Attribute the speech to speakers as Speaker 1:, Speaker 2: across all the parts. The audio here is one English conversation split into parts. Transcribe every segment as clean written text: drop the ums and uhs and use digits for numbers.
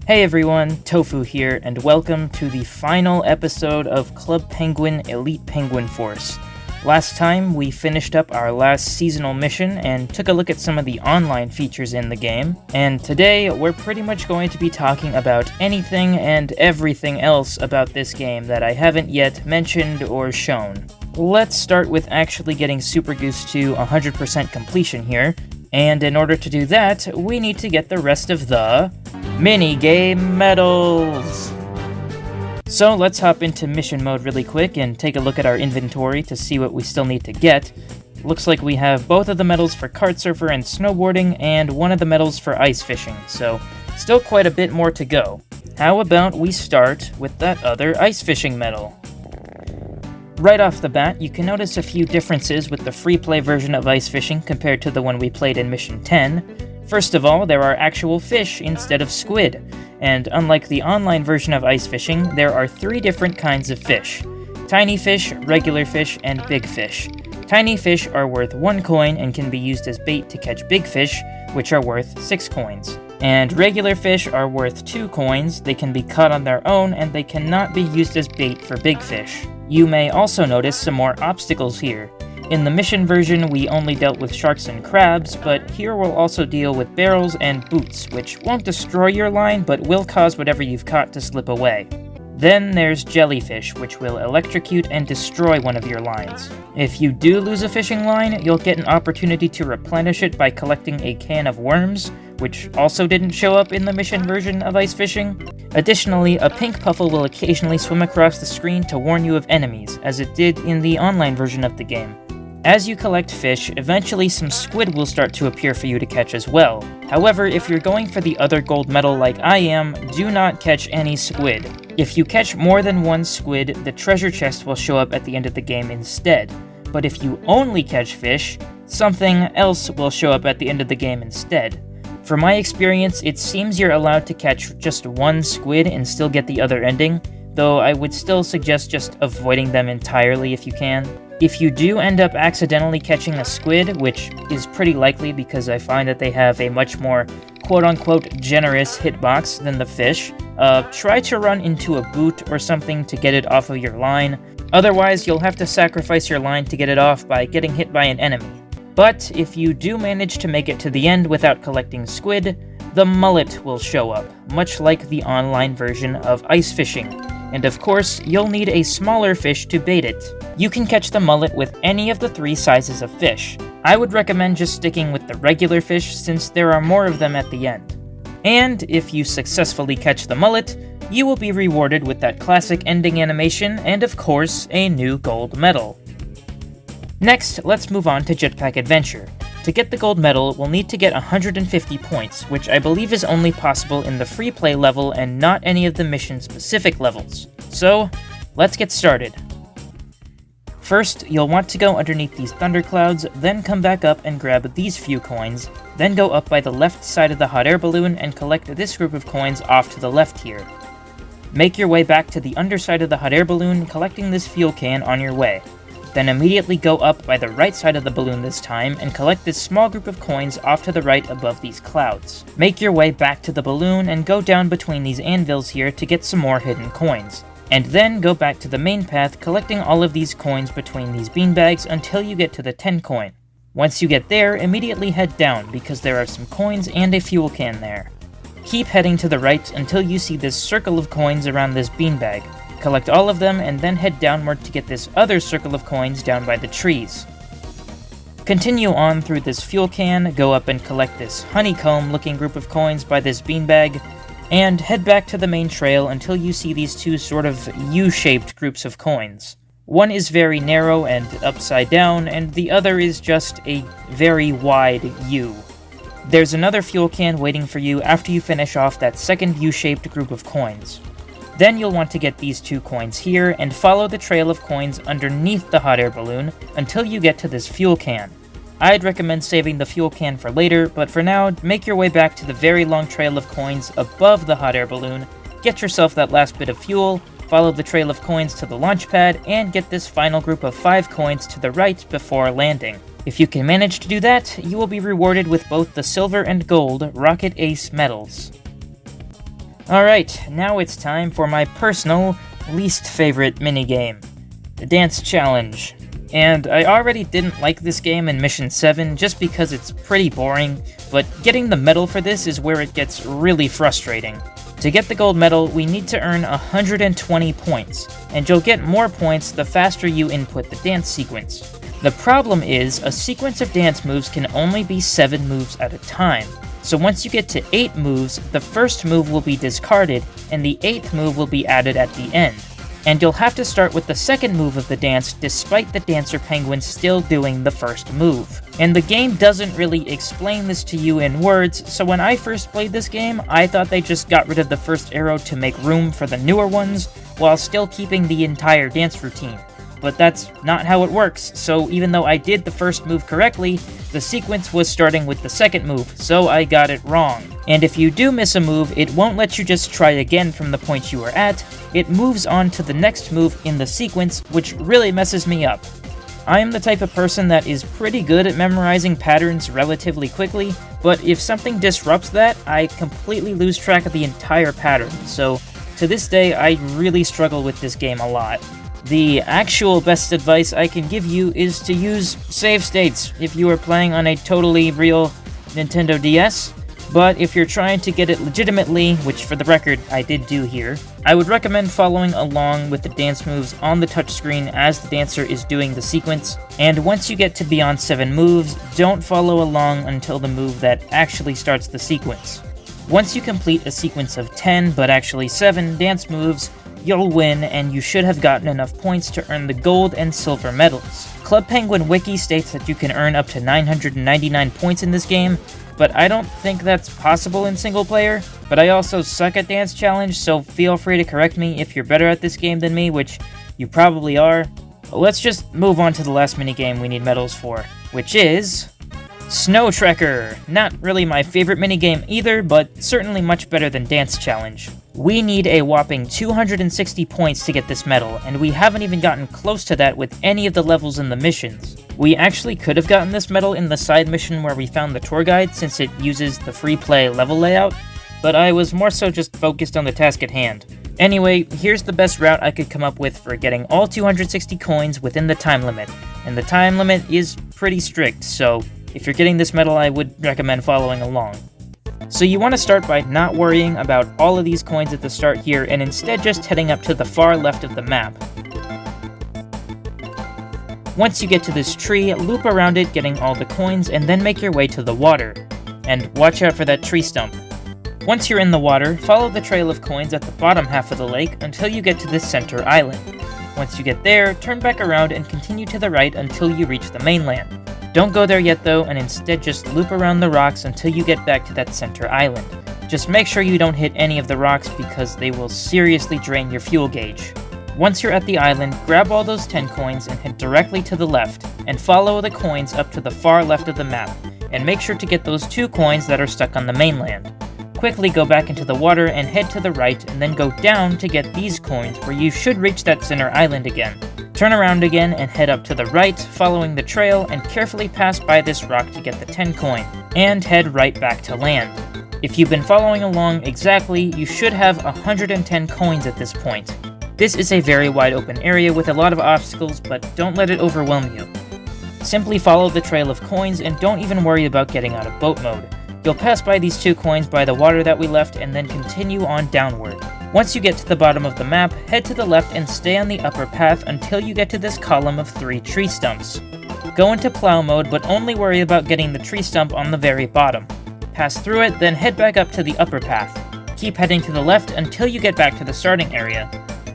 Speaker 1: Hey everyone, Tofu here, and welcome to the final episode of Club Penguin Elite Penguin Force. Last time, we finished up our last seasonal mission and took a look at some of the online features in the game, and today we're pretty much going to be talking about anything and everything else about this game that I haven't yet mentioned or shown. Let's start with actually getting Super Goose to 100% completion here, and in order to do that, we need to get the rest of the Minigame medals! So let's hop into mission mode really quick and take a look at our inventory to see what we still need to get. Looks like we have both of the medals for kart surfer and snowboarding, and one of the medals for ice fishing, so still quite a bit more to go. How about we start with that other ice fishing medal? Right off the bat, you can notice a few differences with the free play version of ice fishing compared to the one we played in Mission 10. First of all, there are actual fish instead of squid, and unlike the online version of ice fishing, there are 3 different kinds of fish: tiny fish, regular fish, and big fish. Tiny fish are worth 1 coin and can be used as bait to catch big fish, which are worth 6 coins. And regular fish are worth 2 coins, they can be caught on their own, and they cannot be used as bait for big fish. You may also notice some more obstacles here. In the mission version, we only dealt with sharks and crabs, but here we'll also deal with barrels and boots, which won't destroy your line, but will cause whatever you've caught to slip away. Then there's jellyfish, which will electrocute and destroy one of your lines. If you do lose a fishing line, you'll get an opportunity to replenish it by collecting a can of worms, which also didn't show up in the mission version of ice fishing. Additionally, a pink puffle will occasionally swim across the screen to warn you of enemies, as it did in the online version of the game. As you collect fish, eventually some squid will start to appear for you to catch as well. However, if you're going for the other gold medal like I am, do not catch any squid. If you catch more than 1 squid, the treasure chest will show up at the end of the game instead. But if you only catch fish, something else will show up at the end of the game instead. From my experience, it seems you're allowed to catch just 1 squid and still get the other ending, though I would still suggest just avoiding them entirely if you can. If you do end up accidentally catching a squid, which is pretty likely because I find that they have a much more quote-unquote generous hitbox than the fish, try to run into a boot or something to get it off of your line. Otherwise, you'll have to sacrifice your line to get it off by getting hit by an enemy. But if you do manage to make it to the end without collecting squid, the mullet will show up, much like the online version of ice fishing. And of course, you'll need a smaller fish to bait it. You can catch the mullet with any of the 3 sizes of fish. I would recommend just sticking with the regular fish since there are more of them at the end. And if you successfully catch the mullet, you will be rewarded with that classic ending animation and of course, a new gold medal. Next, let's move on to Jetpack Adventure. To get the gold medal, we'll need to get 150 points, which I believe is only possible in the free play level and not any of the mission-specific levels. So, let's get started. First, you'll want to go underneath these thunderclouds, then come back up and grab these few coins, then go up by the left side of the hot air balloon and collect this group of coins off to the left here. Make your way back to the underside of the hot air balloon, collecting this fuel can on your way. Then immediately go up by the right side of the balloon this time and collect this small group of coins off to the right above these clouds. Make your way back to the balloon and go down between these anvils here to get some more hidden coins. And then go back to the main path, collecting all of these coins between these beanbags until you get to the 10 coin. Once you get there, immediately head down because there are some coins and a fuel can there. Keep heading to the right until you see this circle of coins around this beanbag. Collect all of them, and then head downward to get this other circle of coins down by the trees. Continue on through this fuel can, go up and collect this honeycomb-looking group of coins by this beanbag, and head back to the main trail until you see these 2 sort of U-shaped groups of coins. One is very narrow and upside down, and the other is just a very wide U. There's another fuel can waiting for you after you finish off that second U-shaped group of coins. Then you'll want to get these 2 coins here and follow the trail of coins underneath the hot air balloon until you get to this fuel can. I'd recommend saving the fuel can for later, but for now, make your way back to the very long trail of coins above the hot air balloon, get yourself that last bit of fuel, follow the trail of coins to the launch pad, and get this final group of 5 coins to the right before landing. If you can manage to do that, you will be rewarded with both the silver and gold Rocket Ace medals. Alright, now it's time for my personal least favorite minigame, the Dance Challenge. And I already didn't like this game in Mission 7 just because it's pretty boring, but getting the medal for this is where it gets really frustrating. To get the gold medal, we need to earn 120 points, and you'll get more points the faster you input the dance sequence. The problem is, a sequence of dance moves can only be 7 moves at a time. So once you get to 8 moves, the first move will be discarded, and the 8th move will be added at the end. And you'll have to start with the second move of the dance despite the dancer penguin still doing the first move. And the game doesn't really explain this to you in words, so when I first played this game, I thought they just got rid of the first arrow to make room for the newer ones, while still keeping the entire dance routine. But that's not how it works, so even though I did the first move correctly, the sequence was starting with the second move, so I got it wrong. And if you do miss a move, it won't let you just try again from the point you were at, it moves on to the next move in the sequence, which really messes me up. I am the type of person that is pretty good at memorizing patterns relatively quickly, but if something disrupts that, I completely lose track of the entire pattern, so to this day I really struggle with this game a lot. The actual best advice I can give you is to use save states if you are playing on a totally real Nintendo DS, but if you're trying to get it legitimately, which for the record I did do here, I would recommend following along with the dance moves on the touchscreen as the dancer is doing the sequence, and once you get to beyond 7 moves, don't follow along until the move that actually starts the sequence. Once you complete a sequence of 10, but actually 7 dance moves, you'll win, and you should have gotten enough points to earn the gold and silver medals. Club Penguin Wiki states that you can earn up to 999 points in this game, but I don't think that's possible in single player. But I also suck at Dance Challenge, so feel free to correct me if you're better at this game than me, which you probably are. Let's just move on to the last minigame we need medals for, which is Snow Trekker. Not really my favorite minigame either, but certainly much better than Dance Challenge. We need a whopping 260 points to get this medal, and we haven't even gotten close to that with any of the levels in the missions. We actually could have gotten this medal in the side mission where we found the tour guide, since it uses the free play level layout, but I was more so just focused on the task at hand. Anyway, here's the best route I could come up with for getting all 260 coins within the time limit, and the time limit is pretty strict, so if you're getting this medal, I would recommend following along. So you want to start by not worrying about all of these coins at the start here, and instead just heading up to the far left of the map. Once you get to this tree, loop around it getting all the coins, and then make your way to the water. And watch out for that tree stump. Once you're in the water, follow the trail of coins at the bottom half of the lake until you get to this center island. Once you get there, turn back around and continue to the right until you reach the mainland. Don't go there yet though, and instead just loop around the rocks until you get back to that center island. Just make sure you don't hit any of the rocks because they will seriously drain your fuel gauge. Once you're at the island, grab all those 10 coins and head directly to the left, and follow the coins up to the far left of the map, and make sure to get those 2 coins that are stuck on the mainland. Quickly go back into the water and head to the right, and then go down to get these coins where you should reach that center island again. Turn around again and head up to the right, following the trail, and carefully pass by this rock to get the 10 coin, and head right back to land. If you've been following along exactly, you should have 110 coins at this point. This is a very wide open area with a lot of obstacles, but don't let it overwhelm you. Simply follow the trail of coins and don't even worry about getting out of boat mode. You'll pass by these 2 coins by the water that we left and then continue on downward. Once you get to the bottom of the map, head to the left and stay on the upper path until you get to this column of 3 tree stumps. Go into plow mode, but only worry about getting the tree stump on the very bottom. Pass through it, then head back up to the upper path. Keep heading to the left until you get back to the starting area.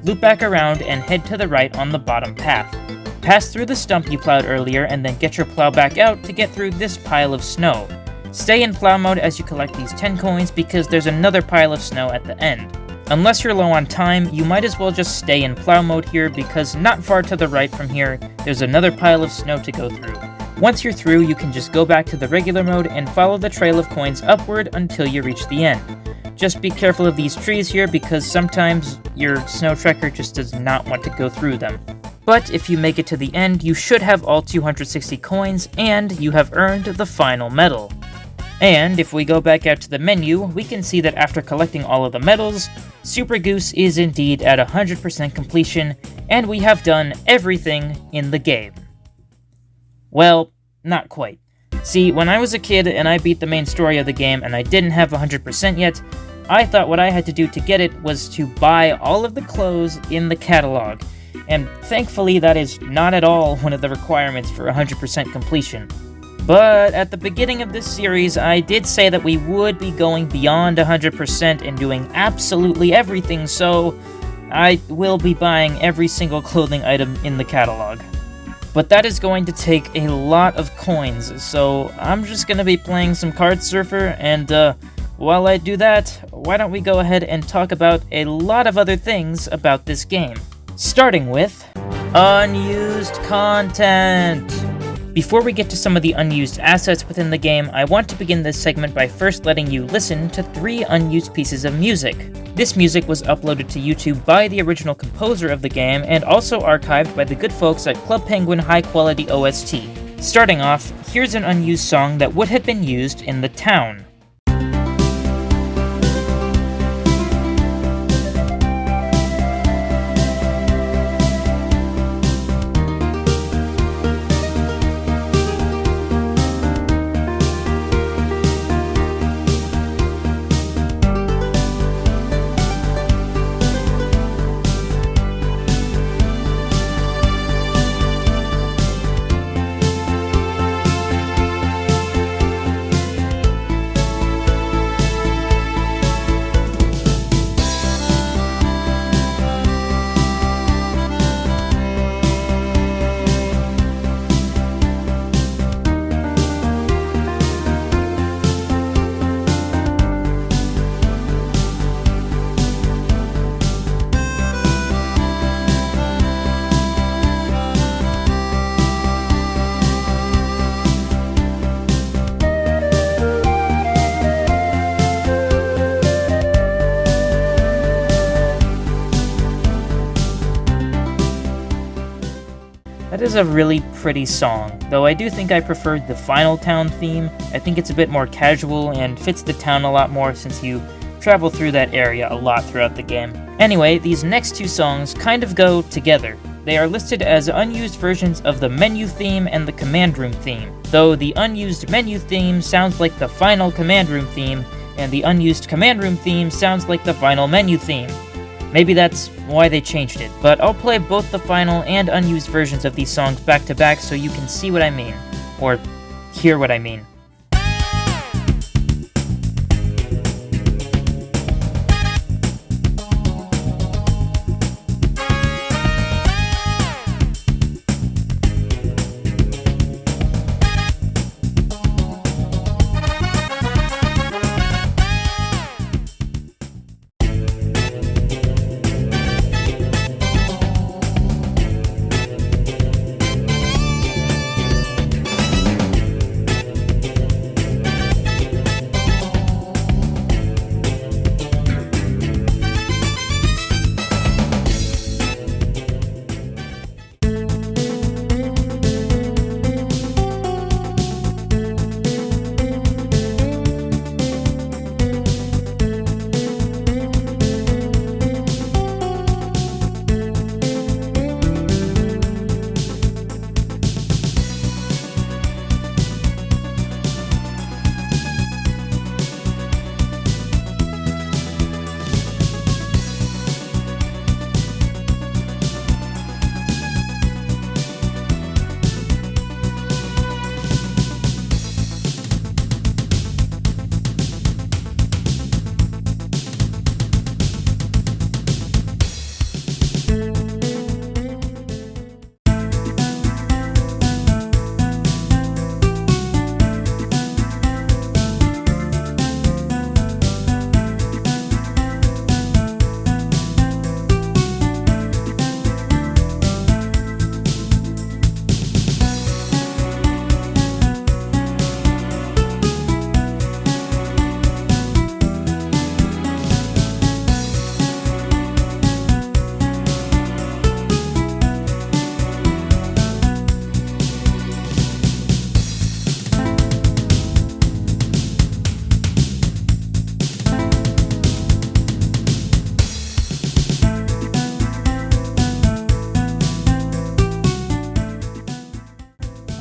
Speaker 1: Loop back around and head to the right on the bottom path. Pass through the stump you plowed earlier and then get your plow back out to get through this pile of snow. Stay in plow mode as you collect these 10 coins because there's another pile of snow at the end. Unless you're low on time, you might as well just stay in plow mode here because not far to the right from here, there's another pile of snow to go through. Once you're through, you can just go back to the regular mode and follow the trail of coins upward until you reach the end. Just be careful of these trees here because sometimes your Snow Trekker just does not want to go through them. But if you make it to the end, you should have all 260 coins and you have earned the final medal. And if we go back out to the menu, we can see that after collecting all of the medals, Super Goose is indeed at 100% completion, and we have done everything in the game. Well, not quite. See, when I was a kid and I beat the main story of the game and I didn't have 100% yet, I thought what I had to do to get it was to buy all of the clothes in the catalog, and thankfully that is not at all one of the requirements for 100% completion. But at the beginning of this series, I did say that we would be going beyond 100% and doing absolutely everything, so I will be buying every single clothing item in the catalog. But that is going to take a lot of coins, so I'm just going to be playing some Card Surfer, and while I do that, why don't we go ahead and talk about a lot of other things about this game. Starting with unused content! Before we get to some of the unused assets within the game, I want to begin this segment by first letting you listen to 3 unused pieces of music. This music was uploaded to YouTube by the original composer of the game and also archived by the good folks at Club Penguin High Quality OST. Starting off, here's an unused song that would have been used in The Town. That is a really pretty song, though I do think I preferred the final town theme. I think it's a bit more casual and fits the town a lot more since you travel through that area a lot throughout the game. Anyway, these next 2 songs kind of go together. They are listed as unused versions of the menu theme and the command room theme, though the unused menu theme sounds like the final command room theme, and the unused command room theme sounds like the final menu theme. Maybe that's why they changed it, but I'll play both the final and unused versions of these songs back to back so you can see what I mean, or hear what I mean.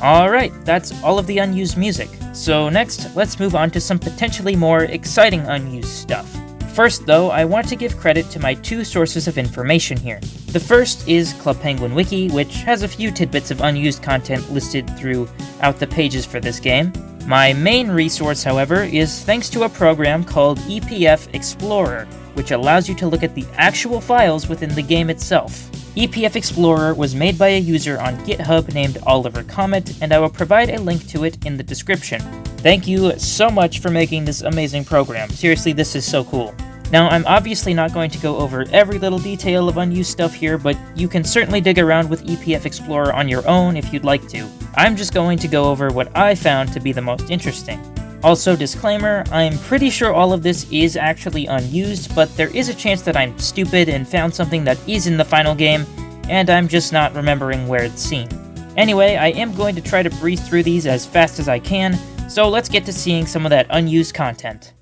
Speaker 1: Alright, that's all of the unused music. So next, let's move on to some potentially more exciting unused stuff. First though, I want to give credit to my two sources of information here. The first is Club Penguin Wiki, which has a few tidbits of unused content listed throughout the pages for this game. My main resource, however, is thanks to a program called EPFExplorer, which allows you to look at the actual files within the game itself. EPFExplorer was made by a user on GitHub named Oliver Comet, and I will provide a link to it in the description. Thank you so much for making this amazing program. Seriously, this is so cool. Now, I'm obviously not going to go over every little detail of unused stuff here, but you can certainly dig around with EPFExplorer on your own if you'd like to. I'm just going to go over what I found to be the most interesting. Also, disclaimer, I'm pretty sure all of this is actually unused, but there is a chance that I'm stupid and found something that is in the final game, and I'm just not remembering where it's seen. Anyway, I am going to try to breeze through these as fast as I can, so let's get to seeing some of that unused content.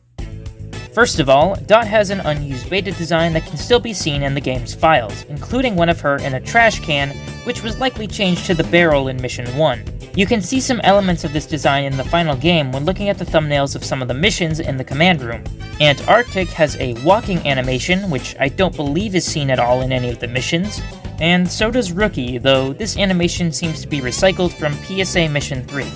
Speaker 1: First of all, Dot has an unused beta design that can still be seen in the game's files, including one of her in a trash can, which was likely changed to the barrel in Mission 1. You can see some elements of this design in the final game when looking at the thumbnails of some of the missions in the command room. Antarctic has a walking animation, which I don't believe is seen at all in any of the missions, and so does Rookie, though this animation seems to be recycled from PSA Mission 3.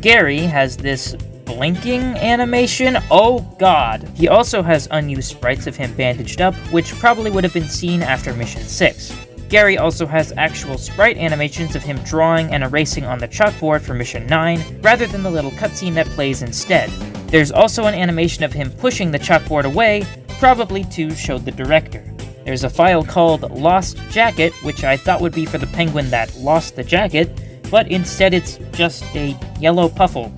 Speaker 1: Gary has this blinking animation? Oh god! He also has unused sprites of him bandaged up, which probably would have been seen after Mission 6. Gary also has actual sprite animations of him drawing and erasing on the chalkboard for Mission 9, rather than the little cutscene that plays instead. There's also an animation of him pushing the chalkboard away, probably to show the director. There's a file called Lost Jacket, which I thought would be for the penguin that lost the jacket, but instead it's just a yellow puffle.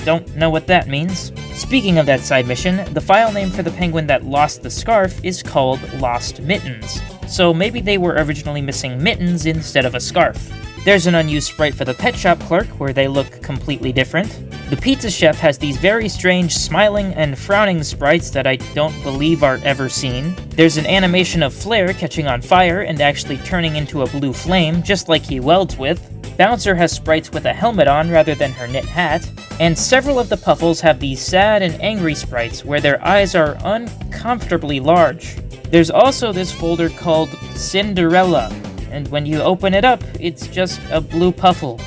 Speaker 1: Don't know what that means. Speaking of that side mission, the file name for the penguin that lost the scarf is called Lost Mittens, so maybe they were originally missing mittens instead of a scarf. There's an unused sprite for the pet shop clerk, where they look completely different. The pizza chef has these very strange smiling and frowning sprites that I don't believe are ever seen. There's an animation of Flare catching on fire and actually turning into a blue flame, just like he welds with. Bouncer has sprites with a helmet on rather than her knit hat, and several of the Puffles have these sad and angry sprites where their eyes are uncomfortably large. There's also this folder called Cinderella, and when you open it up, it's just a blue Puffle.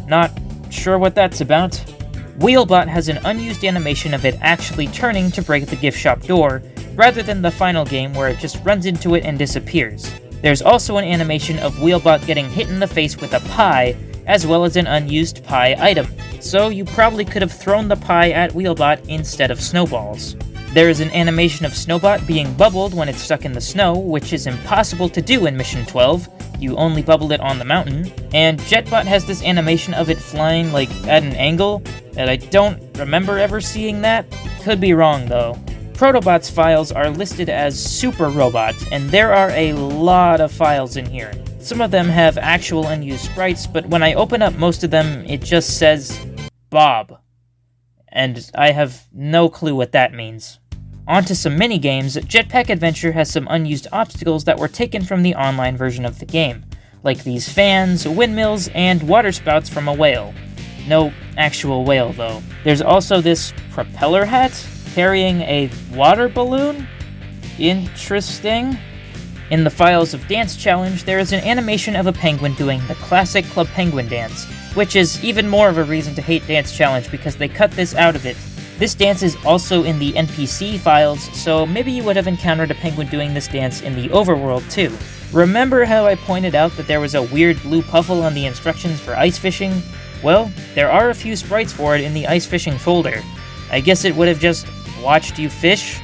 Speaker 1: Not sure what that's about. Wheelbot has an unused animation of it actually turning to break the gift shop door, rather than the final game where it just runs into it and disappears. There's also an animation of Wheelbot getting hit in the face with a pie, as well as an unused pie item, so you probably could have thrown the pie at Wheelbot instead of snowballs. There is an animation of Snowbot being bubbled when it's stuck in the snow, which is impossible to do in Mission 12, you only bubble it on the mountain, and Jetbot has this animation of it flying like at an angle, and I don't remember ever seeing that. Could be wrong though. Protobot's files are listed as Super Robot, and there are a lot of files in here. Some of them have actual unused sprites, but when I open up most of them, it just says Bob. And I have no clue what that means. Onto some minigames, Jetpack Adventure has some unused obstacles that were taken from the online version of the game, like these fans, windmills, and waterspouts from a whale. No actual whale, though. There's also this propeller hat carrying a water balloon? Interesting. In the files of Dance Challenge, there is an animation of a penguin doing the classic Club Penguin dance, which is even more of a reason to hate Dance Challenge because they cut this out of it. This dance is also in the NPC files, so maybe you would have encountered a penguin doing this dance in the overworld too. Remember how I pointed out that there was a weird blue puffle on the instructions for ice fishing? Well, there are a few sprites for it in the ice fishing folder. I guess it would have just watched you fish?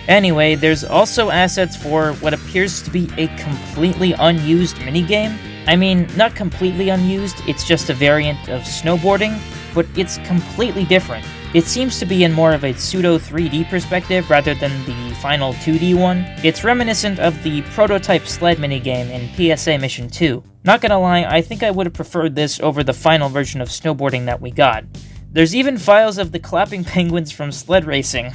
Speaker 1: Anyway, there's also assets for what appears to be a completely unused minigame. I mean, not completely unused, it's just a variant of snowboarding, but it's completely different. It seems to be in more of a pseudo 3D perspective rather than the final 2D one. It's reminiscent of the prototype sled minigame in PSA Mission 2. Not gonna lie, I think I would have preferred this over the final version of snowboarding that we got. There's even files of the clapping penguins from sled racing.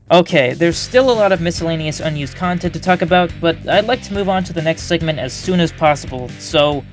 Speaker 1: Okay, there's still a lot of miscellaneous unused content to talk about, but I'd like to move on to the next segment as soon as possible, so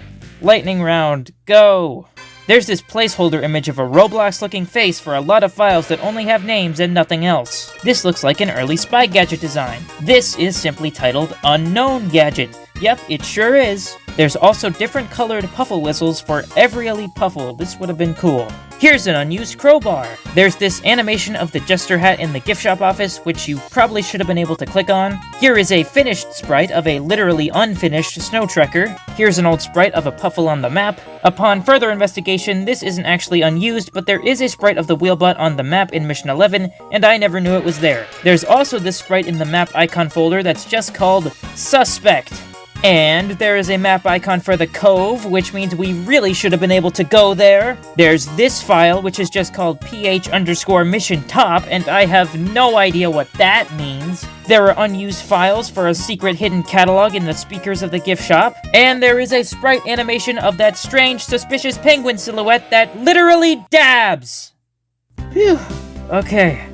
Speaker 1: lightning round, go! There's this placeholder image of a Roblox-looking face for a lot of files that only have names and nothing else. This looks like an early spy gadget design. This is simply titled Unknown Gadget. Yep, it sure is. There's also different colored puffle whistles for every elite puffle. This would have been cool. Here's an unused crowbar. There's this animation of the jester hat in the gift shop office, which you probably should have been able to click on. Here is a finished sprite of a literally unfinished snow trekker. Here's an old sprite of a puffle on the map. Upon further investigation, this isn't actually unused, but there is a sprite of the wheelbot on the map in Mission 11, and I never knew it was there. There's also this sprite in the map icon folder that's just called Suspect. And there is a map icon for the Cove, which means we really should have been able to go there. There's this file, which is just called ph_mission top, and I have no idea what that means. There are unused files for a secret hidden catalog in the speakers of the gift shop. And there is a sprite animation of that strange, suspicious penguin silhouette that literally dabs! Phew. Okay.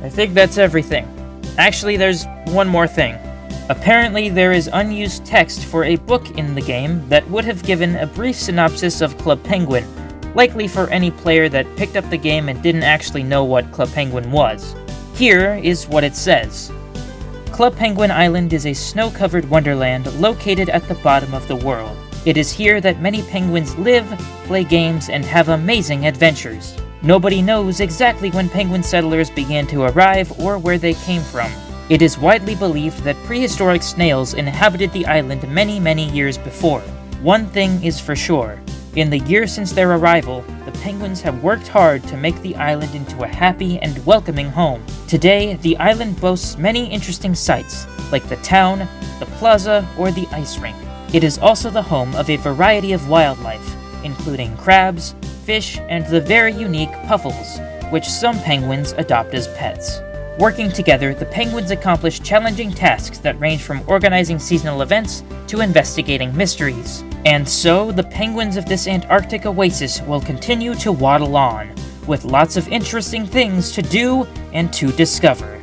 Speaker 1: I think that's everything. Actually, there's one more thing. Apparently, there is unused text for a book in the game that would have given a brief synopsis of Club Penguin, likely for any player that picked up the game and didn't actually know what Club Penguin was. Here is what it says. Club Penguin Island is a snow-covered wonderland located at the bottom of the world. It is here that many penguins live, play games, and have amazing adventures. Nobody knows exactly when penguin settlers began to arrive or where they came from. It is widely believed that prehistoric snails inhabited the island many, many years before. One thing is for sure. In the years since their arrival, the penguins have worked hard to make the island into a happy and welcoming home. Today, the island boasts many interesting sights, like the town, the plaza, or the ice rink. It is also the home of a variety of wildlife, including crabs, fish, and the very unique puffles, which some penguins adopt as pets. Working together, the penguins accomplish challenging tasks that range from organizing seasonal events to investigating mysteries. And so, the penguins of this Antarctic oasis will continue to waddle on, with lots of interesting things to do and to discover.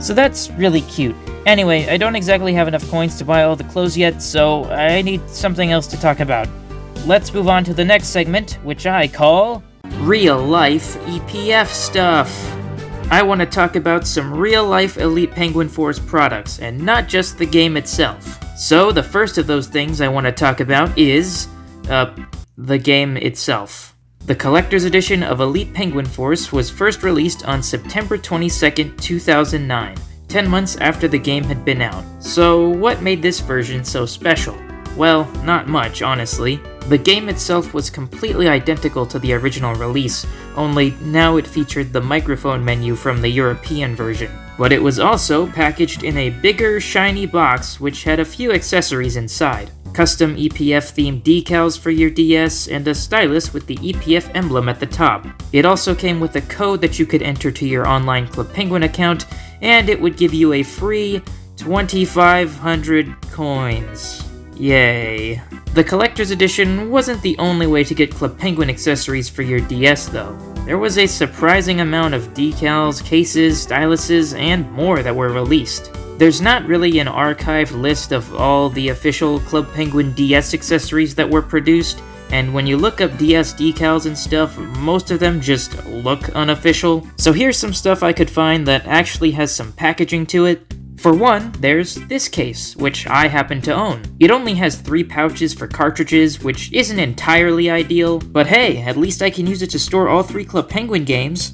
Speaker 1: So that's really cute. Anyway, I don't exactly have enough coins to buy all the clothes yet, so I need something else to talk about. Let's move on to the next segment, which I call Real Life EPF Stuff. I want to talk about some real-life Elite Penguin Force products, and not just the game itself. So, the first of those things I want to talk about is, the game itself. The Collector's Edition of Elite Penguin Force was first released on September 22nd, 2009, 10 months after the game had been out. So, what made this version so special? Well, not much, honestly. The game itself was completely identical to the original release, only now it featured the microphone menu from the European version. But it was also packaged in a bigger, shiny box which had a few accessories inside. Custom EPF-themed decals for your DS, and a stylus with the EPF emblem at the top. It also came with a code that you could enter to your online Club Penguin account, and it would give you a free 2,500 coins. Yay. The Collector's Edition wasn't the only way to get Club Penguin accessories for your DS, though. There was a surprising amount of decals, cases, styluses, and more that were released. There's not really an archived list of all the official Club Penguin DS accessories that were produced, and when you look up DS decals and stuff, most of them just look unofficial. So here's some stuff I could find that actually has some packaging to it. For one, there's this case, which I happen to own. It only has 3 pouches for cartridges, which isn't entirely ideal, but hey, at least I can use it to store all 3 Club Penguin games.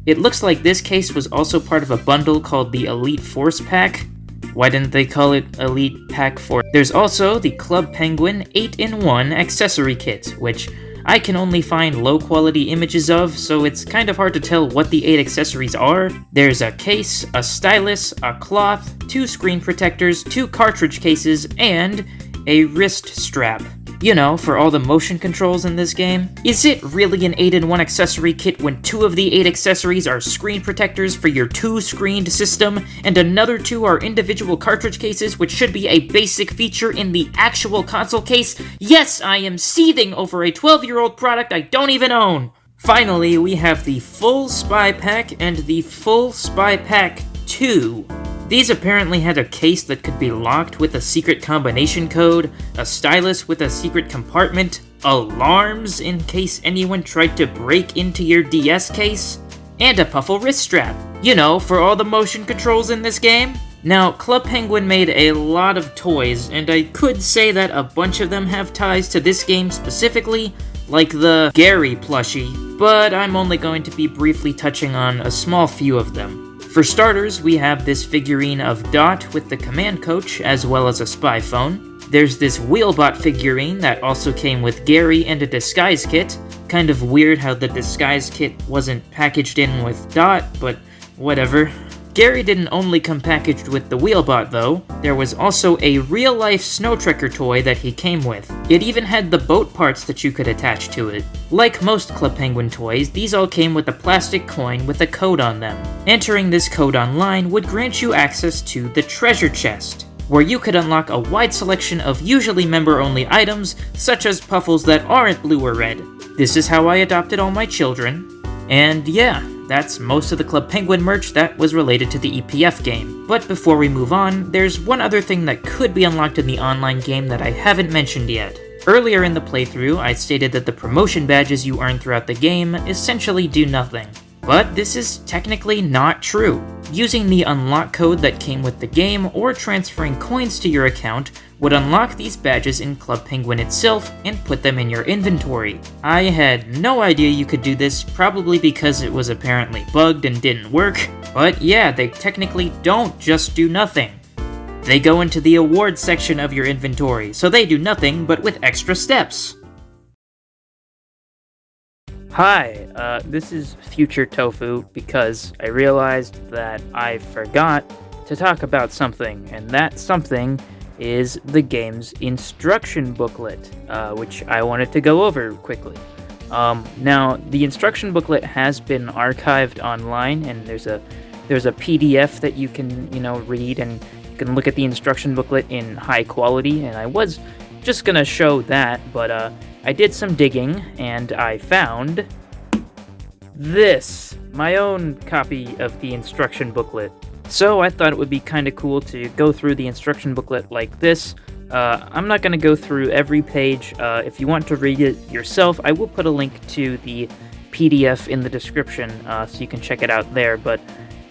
Speaker 1: It looks like this case was also part of a bundle called the Elite Force Pack. Why didn't they call it Elite Pack Force? There's also the Club Penguin 8-in-1 accessory kit, which I can only find low-quality images of, so it's kind of hard to tell what the 8 accessories are. There's a case, a stylus, a cloth, 2 screen protectors, 2 cartridge cases, and a wrist strap. You know, for all the motion controls in this game. Is it really an 8-in-1 accessory kit when 2 of the 8 accessories are screen protectors for your 2-screened system, and another 2 are individual cartridge cases, which should be a basic feature in the actual console case? Yes, I am seething over a 12-year-old product I don't even own! Finally, we have the Full Spy Pack and the Full Spy Pack 2. These apparently had a case that could be locked with a secret combination code, a stylus with a secret compartment, alarms in case anyone tried to break into your DS case, and a Puffle wrist strap. You know, for all the motion controls in this game. Now, Club Penguin made a lot of toys, and I could say that a bunch of them have ties to this game specifically, like the Gary plushie, but I'm only going to be briefly touching on a small few of them. For starters, we have this figurine of Dot with the command coach, as well as a spy phone. There's this Wheelbot figurine that also came with Gary and a disguise kit. Kind of weird how the disguise kit wasn't packaged in with Dot, but whatever. Gary didn't only come packaged with the Wheelbot though, there was also a real-life Snow Trekker toy that he came with. It even had the boat parts that you could attach to it. Like most Club Penguin toys, these all came with a plastic coin with a code on them. Entering this code online would grant you access to the treasure chest, where you could unlock a wide selection of usually member-only items, such as Puffles that aren't blue or red. This is how I adopted all my children. And yeah, that's most of the Club Penguin merch that was related to the EPF game. But before we move on, there's one other thing that could be unlocked in the online game that I haven't mentioned yet. Earlier in the playthrough, I stated that the promotion badges you earn throughout the game essentially do nothing. But this is technically not true. Using the unlock code that came with the game or transferring coins to your account would unlock these badges in Club Penguin itself and put them in your inventory. I had no idea you could do this, probably because it was apparently bugged and didn't work, but yeah, they technically don't just do nothing. They go into the awards section of your inventory, so they do nothing but with extra steps. Hi, this is Future Tofu because I realized that I forgot to talk about something, and that something is the game's instruction booklet, which I wanted to go over quickly. Now, the instruction booklet has been archived online, and there's a PDF that you can, read, and you can look at the instruction booklet in high quality, and I was just gonna show that, but I did some digging, and I found this, my own copy of the instruction booklet. So I thought it would be kind of cool to go through the instruction booklet like this. I'm not going to go through every page. If you want to read it yourself, I will put a link to the PDF in the description, so you can check it out there, but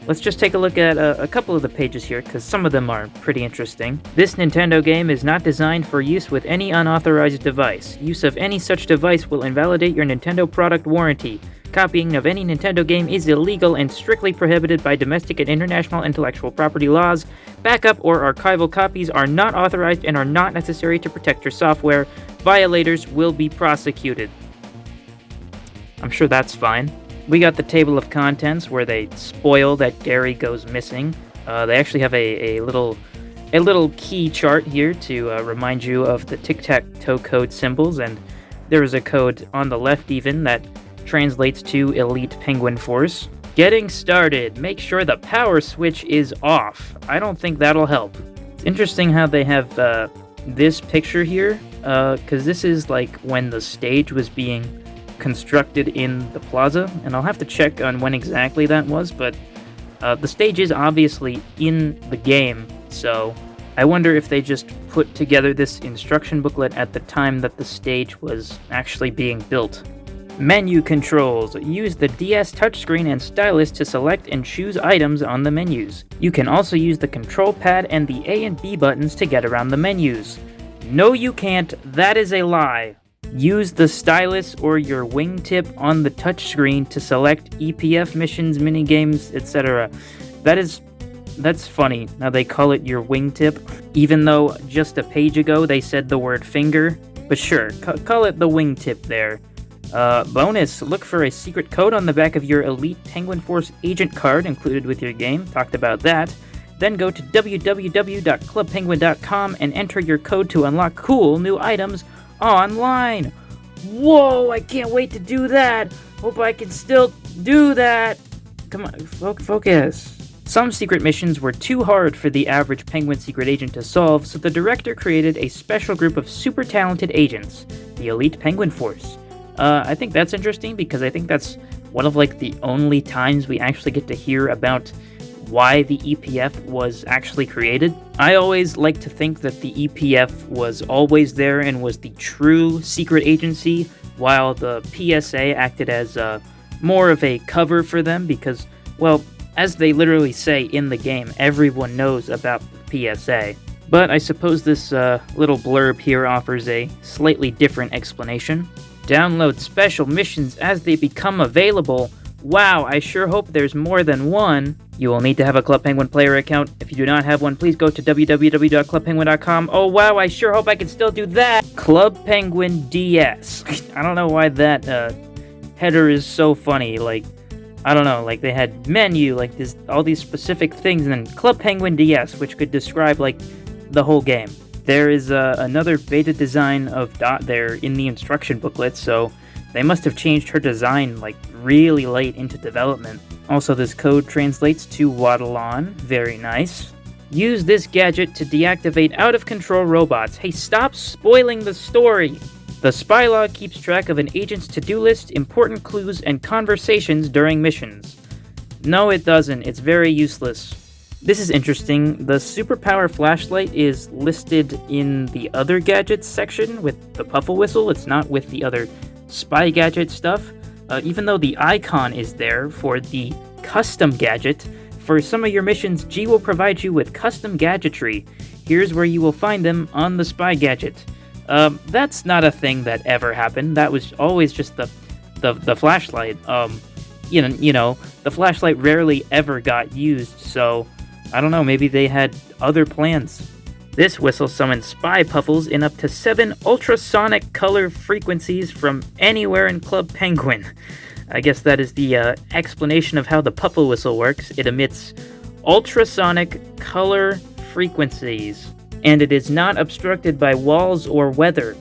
Speaker 1: let's just take a look at a couple of the pages here, because some of them are pretty interesting. This Nintendo game is not designed for use with any unauthorized device. Use of any such device will invalidate your Nintendo product warranty. Copying of any Nintendo game is illegal and strictly prohibited by domestic and international intellectual property laws. Backup or archival copies are not authorized and are not necessary to protect your software. Violators will be prosecuted. I'm sure that's fine. We got the table of contents where they spoil that Gary goes missing. They actually have a little key chart here to remind you of the tic-tac-toe code symbols, and there is a code on the left even that translates to Elite Penguin Force. Getting started. Make sure the power switch is off. I don't think that'll help. It's interesting how they have this picture here, because this is like when the stage was being constructed in the plaza, and I'll have to check on when exactly that was, but the stage is obviously in the game, so I wonder if they just put together this instruction booklet at the time that the stage was actually being built. Menu controls. Use the DS touchscreen and stylus to select and choose items on the menus. You can also use the control pad and the A and B buttons to get around the menus. No, you can't. That is a lie. Use the stylus or your wingtip on the touchscreen to select EPF missions, minigames, etc. That's funny. Now they call it your wingtip, even though just a page ago they said the word finger. But sure, call it the wingtip there. Bonus, look for a secret code on the back of your Elite Penguin Force agent card included with your game. Talked about that. Then go to www.clubpenguin.com and enter your code to unlock cool new items online. Whoa, I can't wait to do that. Hope I can still do that. Come on, focus. Some secret missions were too hard for the average Penguin secret agent to solve, so the director created a special group of super talented agents, the Elite Penguin Force. I think that's interesting because I think that's one of the only times we actually get to hear about why the EPF was actually created. I always like to think that the EPF was always there and was the true secret agency, while the PSA acted as more of a cover for them because, well, as they literally say in the game, everyone knows about the PSA. But I suppose this little blurb here offers a slightly different explanation. Download special missions as they become available. Wow, I sure hope there's more than one. You will need to have a Club Penguin player account. If you do not have one, please go to www.clubpenguin.com. Oh wow, I sure hope I can still do that. Club Penguin DS. I don't know why that header is so funny. Like, I don't know, like they had menu, like this, all these specific things, and then Club Penguin DS, which could describe like the whole game. There is another beta design of Dot there in the instruction booklet, so they must have changed her design like really late into development. Also, this code translates to Waddle On. Very nice. Use this gadget to deactivate out-of-control robots. Hey, stop spoiling the story! The spy log keeps track of an agent's to-do list, important clues, and conversations during missions. No, it doesn't. It's very useless. This is interesting. The superpower flashlight is listed in the other gadgets section with the puffle whistle. It's not with the other spy gadget stuff. Even though the icon is there for the custom gadget, for some of your missions, G will provide you with custom gadgetry. Here's where you will find them on the spy gadget. That's not a thing that ever happened. That was always just the flashlight. You know, the flashlight rarely ever got used, so I don't know, maybe they had other plans. This whistle summons spy puffles in up to 7 ultrasonic color frequencies from anywhere in Club Penguin. I guess that is the explanation of how the puffle whistle works. It emits ultrasonic color frequencies, and it is not obstructed by walls or weather,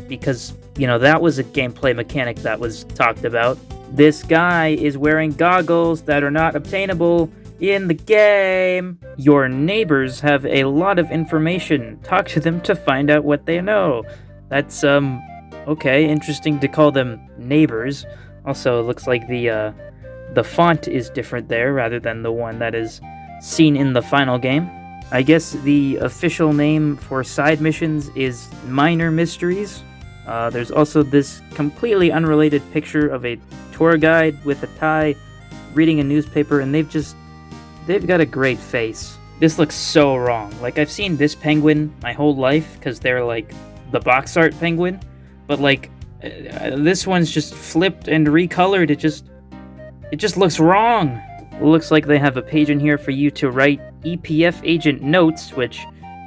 Speaker 1: because, you know, that was a gameplay mechanic that was talked about. This guy is wearing goggles that are not obtainable in the game. Your neighbors have a lot of information. Talk to them to find out what they know. That's, okay, interesting to call them neighbors. Also, it looks like the font is different there rather than the one that is seen in the final game. I guess the official name for side missions is Minor Mysteries. There's also this completely unrelated picture of a tour guide with a tie reading a newspaper, and they've got a great face. This looks so wrong. Like, I've seen this penguin my whole life, because they're, like, the box art penguin. But, like, this one's just flipped and recolored. It just looks wrong. It looks like they have a page in here for you to write EPF agent notes, which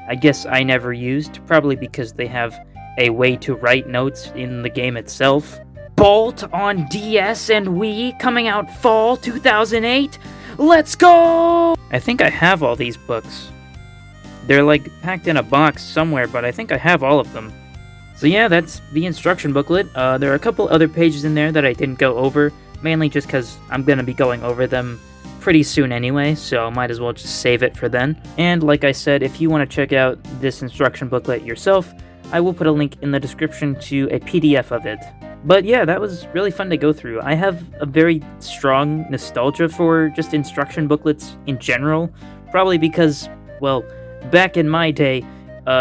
Speaker 1: I guess I never used, probably because they have a way to write notes in the game itself. Bolt on DS and Wii, coming out fall 2008? Let's go! I think I have all these books. They're like packed in a box somewhere, but I think I have all of them. So yeah, that's the instruction booklet. There are a couple other pages in there that I didn't go over, mainly just because I'm going to be going over them pretty soon anyway, so might as well just save it for then. And like I said, if you want to check out this instruction booklet yourself, I will put a link in the description to a PDF of it. But yeah, that was really fun to go through. I have a very strong nostalgia for just instruction booklets in general, probably because, well, back in my day,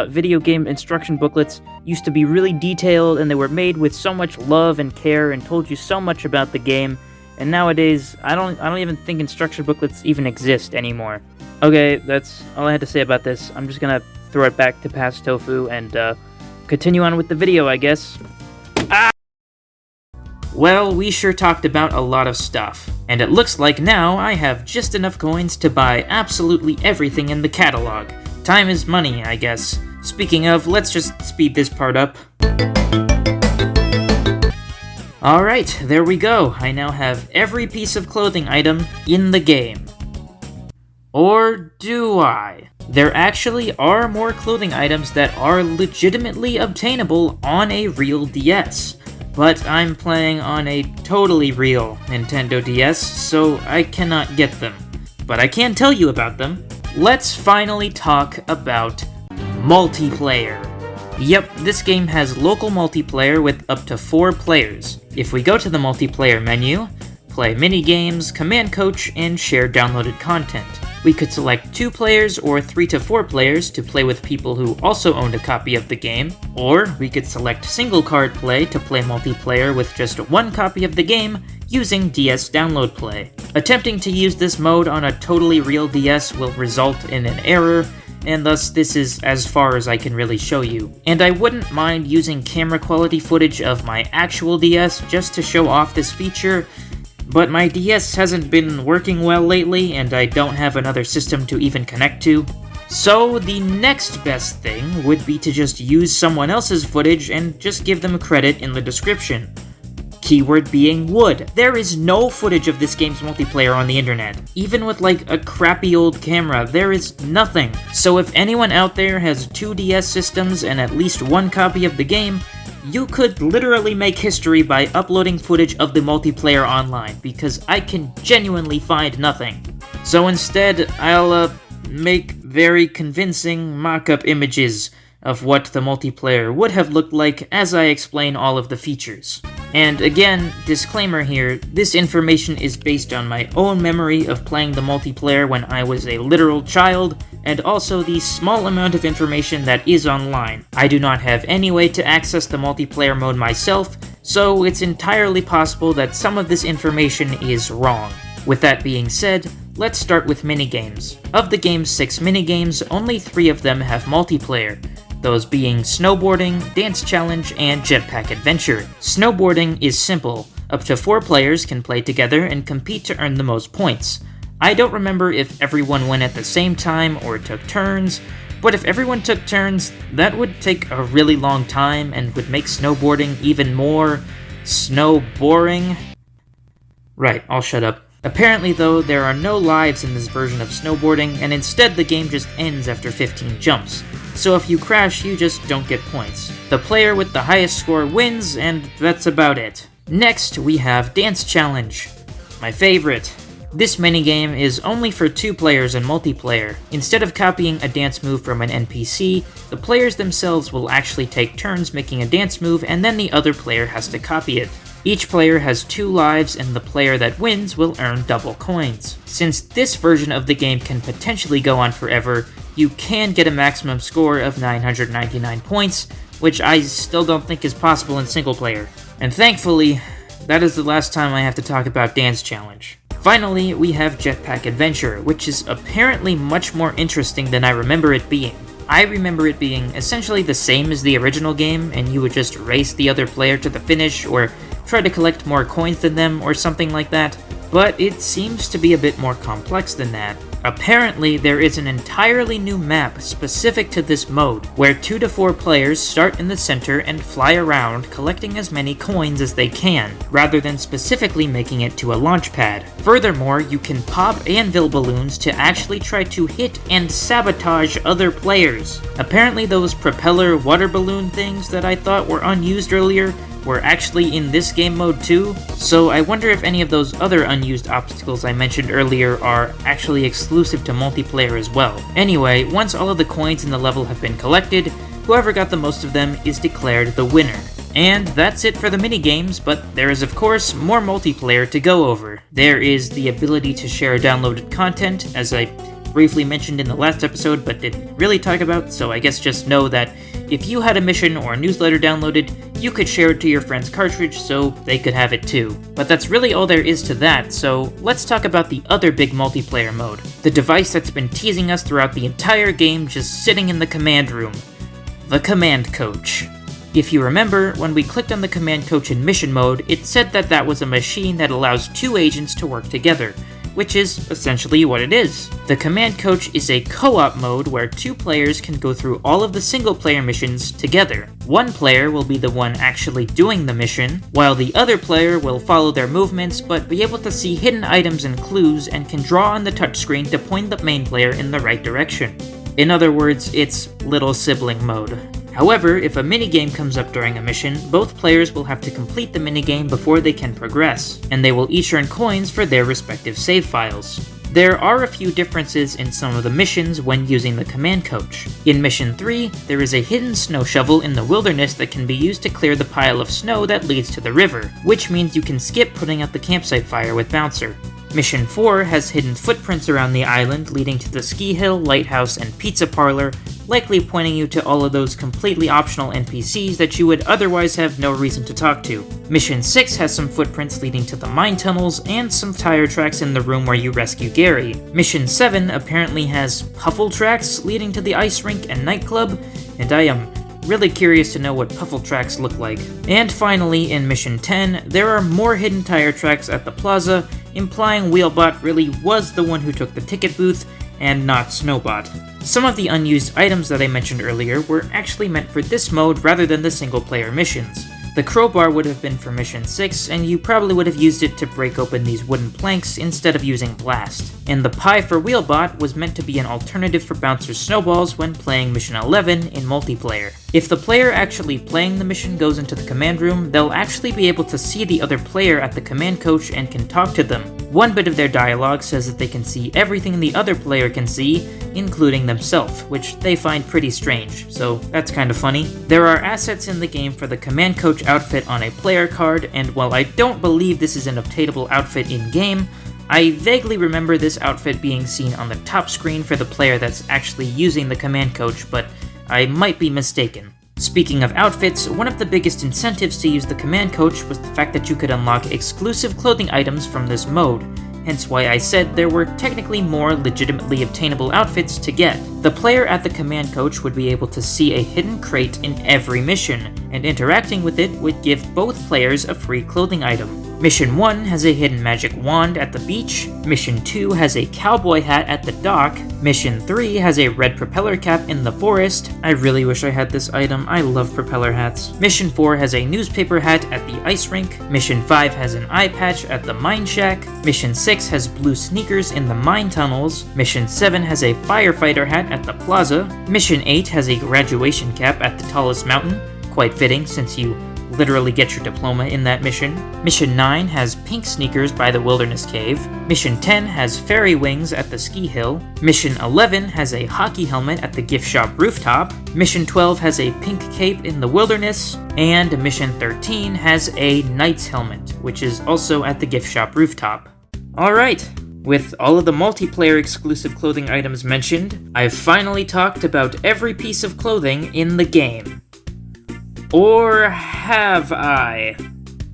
Speaker 1: video game instruction booklets used to be really detailed, and they were made with so much love and care and told you so much about the game. And nowadays, I don't even think instruction booklets even exist anymore. Okay, that's all I had to say about this. I'm just gonna throw it back to Past Tofu and continue on with the video, I guess. Well, we sure talked about a lot of stuff, and it looks like now I have just enough coins to buy absolutely everything in the catalog. Time is money, I guess. Speaking of, let's just speed this part up. Alright, there we go. I now have every piece of clothing item in the game. Or do I? There actually are more clothing items that are legitimately obtainable on a real DS. But I'm playing on a totally real Nintendo DS, so I cannot get them. But I can tell you about them. Let's finally talk about multiplayer. Yep, this game has local multiplayer with up to 4 players. If we go to the multiplayer menu, play minigames, command coach, and share downloaded content. We could select 2 players or 3 to 4 players to play with people who also owned a copy of the game, or we could select single card play to play multiplayer with just 1 copy of the game using DS Download Play. Attempting to use this mode on a totally real DS will result in an error, and thus this is as far as I can really show you. And I wouldn't mind using camera quality footage of my actual DS just to show off this feature, but my DS hasn't been working well lately, and I don't have another system to even connect to. So the next best thing would be to just use someone else's footage and just give them credit in the description. Keyword being would. There is no footage of this game's multiplayer on the internet. Even with like a crappy old camera, there is nothing. So if anyone out there has 2 DS systems and at least 1 copy of the game, you could literally make history by uploading footage of the multiplayer online, because I can genuinely find nothing. So instead, I'll make very convincing mock-up images of what the multiplayer would have looked like as I explain all of the features. And again, disclaimer here, this information is based on my own memory of playing the multiplayer when I was a literal child, and also the small amount of information that is online. I do not have any way to access the multiplayer mode myself, so it's entirely possible that some of this information is wrong. With that being said, let's start with minigames. Of the game's 6 minigames, only 3 of them have multiplayer, those being Snowboarding, Dance Challenge, and Jetpack Adventure. Snowboarding is simple. Up to 4 players can play together and compete to earn the most points. I don't remember if everyone went at the same time or took turns, but if everyone took turns, that would take a really long time and would make snowboarding even more snow-boring. Right, I'll shut up. Apparently though, there are no lives in this version of snowboarding, and instead the game just ends after 15 jumps. So if you crash, you just don't get points. The player with the highest score wins, and that's about it. Next, we have Dance Challenge. My favorite. This minigame is only for 2 players in multiplayer. Instead of copying a dance move from an NPC, the players themselves will actually take turns making a dance move, and then the other player has to copy it. Each player has 2 lives, and the player that wins will earn double coins. Since this version of the game can potentially go on forever, you can get a maximum score of 999 points, which I still don't think is possible in single player. And thankfully, that is the last time I have to talk about Dance Challenge. Finally, we have Jetpack Adventure, which is apparently much more interesting than I remember it being. I remember it being essentially the same as the original game, and you would just race the other player to the finish, or try to collect more coins than them, or something like that. But it seems to be a bit more complex than that. Apparently, there is an entirely new map specific to this mode, where 2 to 4 players start in the center and fly around collecting as many coins as they can, rather than specifically making it to a launch pad. Furthermore, you can pop anvil balloons to actually try to hit and sabotage other players. Apparently those propeller water balloon things that I thought were unused earlier were actually in this game mode too, so I wonder if any of those other unused obstacles I mentioned earlier are actually exclusive to multiplayer as well. Anyway, once all of the coins in the level have been collected, whoever got the most of them is declared the winner. And that's it for the minigames, but there is of course more multiplayer to go over. There is the ability to share downloaded content, as I briefly mentioned in the last episode but didn't really talk about, so I guess just know that if you had a mission or a newsletter downloaded, you could share it to your friend's cartridge so they could have it too. But that's really all there is to that, so let's talk about the other big multiplayer mode. The device that's been teasing us throughout the entire game, just sitting in the command room. The Command Coach. If you remember, when we clicked on the Command Coach in mission mode, it said that that was a machine that allows 2 agents to work together, which is essentially what it is. The Command Coach is a co-op mode where 2 players can go through all of the single-player missions together. One player will be the one actually doing the mission, while the other player will follow their movements but be able to see hidden items and clues and can draw on the touchscreen to point the main player in the right direction. In other words, it's little sibling mode. However, if a minigame comes up during a mission, both players will have to complete the minigame before they can progress, and they will each earn coins for their respective save files. There are a few differences in some of the missions when using the command coach. In Mission 3, there is a hidden snow shovel in the wilderness that can be used to clear the pile of snow that leads to the river, which means you can skip putting out the campsite fire with Bouncer. Mission 4 has hidden footprints around the island leading to the ski hill, lighthouse, and pizza parlor, likely pointing you to all of those completely optional NPCs that you would otherwise have no reason to talk to. Mission 6 has some footprints leading to the mine tunnels and some tire tracks in the room where you rescue Gary. Mission 7 apparently has puffle tracks leading to the ice rink and nightclub, and I am really curious to know what puffle tracks look like. And finally, in Mission 10, there are more hidden tire tracks at the plaza, implying Wheelbot really was the one who took the ticket booth, and not Snowbot. Some of the unused items that I mentioned earlier were actually meant for this mode rather than the single-player missions. The crowbar would have been for Mission 6, and you probably would have used it to break open these wooden planks instead of using Blast. And the pie for Wheelbot was meant to be an alternative for Bouncer's snowballs when playing Mission 11 in multiplayer. If the player actually playing the mission goes into the command room, they'll actually be able to see the other player at the command coach and can talk to them. One bit of their dialogue says that they can see everything the other player can see, including themselves, which they find pretty strange, so that's kind of funny. There are assets in the game for the command coach outfit on a player card, and while I don't believe this is an obtainable outfit in-game, I vaguely remember this outfit being seen on the top screen for the player that's actually using the command coach, but I might be mistaken. Speaking of outfits, one of the biggest incentives to use the command coach was the fact that you could unlock exclusive clothing items from this mode, hence why I said there were technically more legitimately obtainable outfits to get. The player at the command coach would be able to see a hidden crate in every mission, and interacting with it would give both players a free clothing item. Mission 1 has a hidden magic wand at the beach, Mission 2 has a cowboy hat at the dock, Mission 3 has a red propeller cap in the forest. I really wish I had this item, I love propeller hats. Mission 4 has a newspaper hat at the ice rink, Mission 5 has an eye patch at the mine shack, Mission 6 has blue sneakers in the mine tunnels, Mission 7 has a firefighter hat at the plaza, Mission 8 has a graduation cap at the tallest mountain, quite fitting since you literally get your diploma in that mission. Mission 9 has pink sneakers by the wilderness cave. Mission 10 has fairy wings at the ski hill. Mission 11 has a hockey helmet at the gift shop rooftop. Mission 12 has a pink cape in the wilderness. And Mission 13 has a knight's helmet, which is also at the gift shop rooftop. Alright, with all of the multiplayer exclusive clothing items mentioned, I've finally talked about every piece of clothing in the game. Or have I?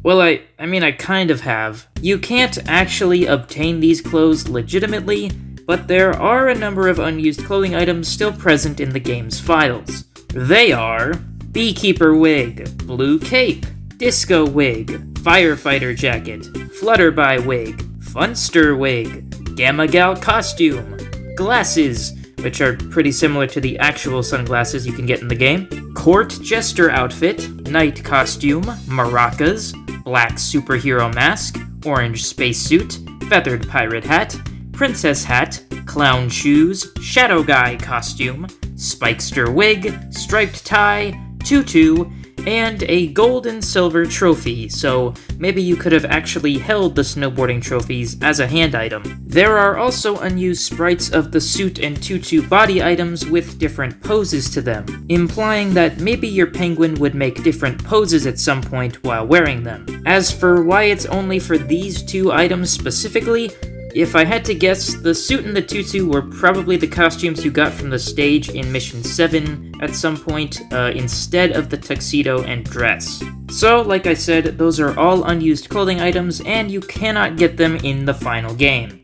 Speaker 1: Well, I mean, I kind of have. You can't actually obtain these clothes legitimately, but there are a number of unused clothing items still present in the game's files. They are Beekeeper Wig, Blue Cape, Disco Wig, Firefighter Jacket, Flutterby Wig, Funster Wig, Gamma Gal Costume, Glasses, which are pretty similar to the actual sunglasses you can get in the game, Court Jester Outfit, Knight Costume, Maracas, Black Superhero Mask, Orange Spacesuit, Feathered Pirate Hat, Princess Hat, Clown Shoes, Shadow Guy Costume, Spikester Wig, Striped Tie, Tutu, and a gold and silver trophy, so maybe you could have actually held the snowboarding trophies as a hand item. There are also unused sprites of the suit and tutu body items with different poses to them, implying that maybe your penguin would make different poses at some point while wearing them. As for why it's only for these two items specifically, if I had to guess, the suit and the tutu were probably the costumes you got from the stage in Mission 7 at some point, instead of the tuxedo and dress. So, like I said, those are all unused clothing items, and you cannot get them in the final game.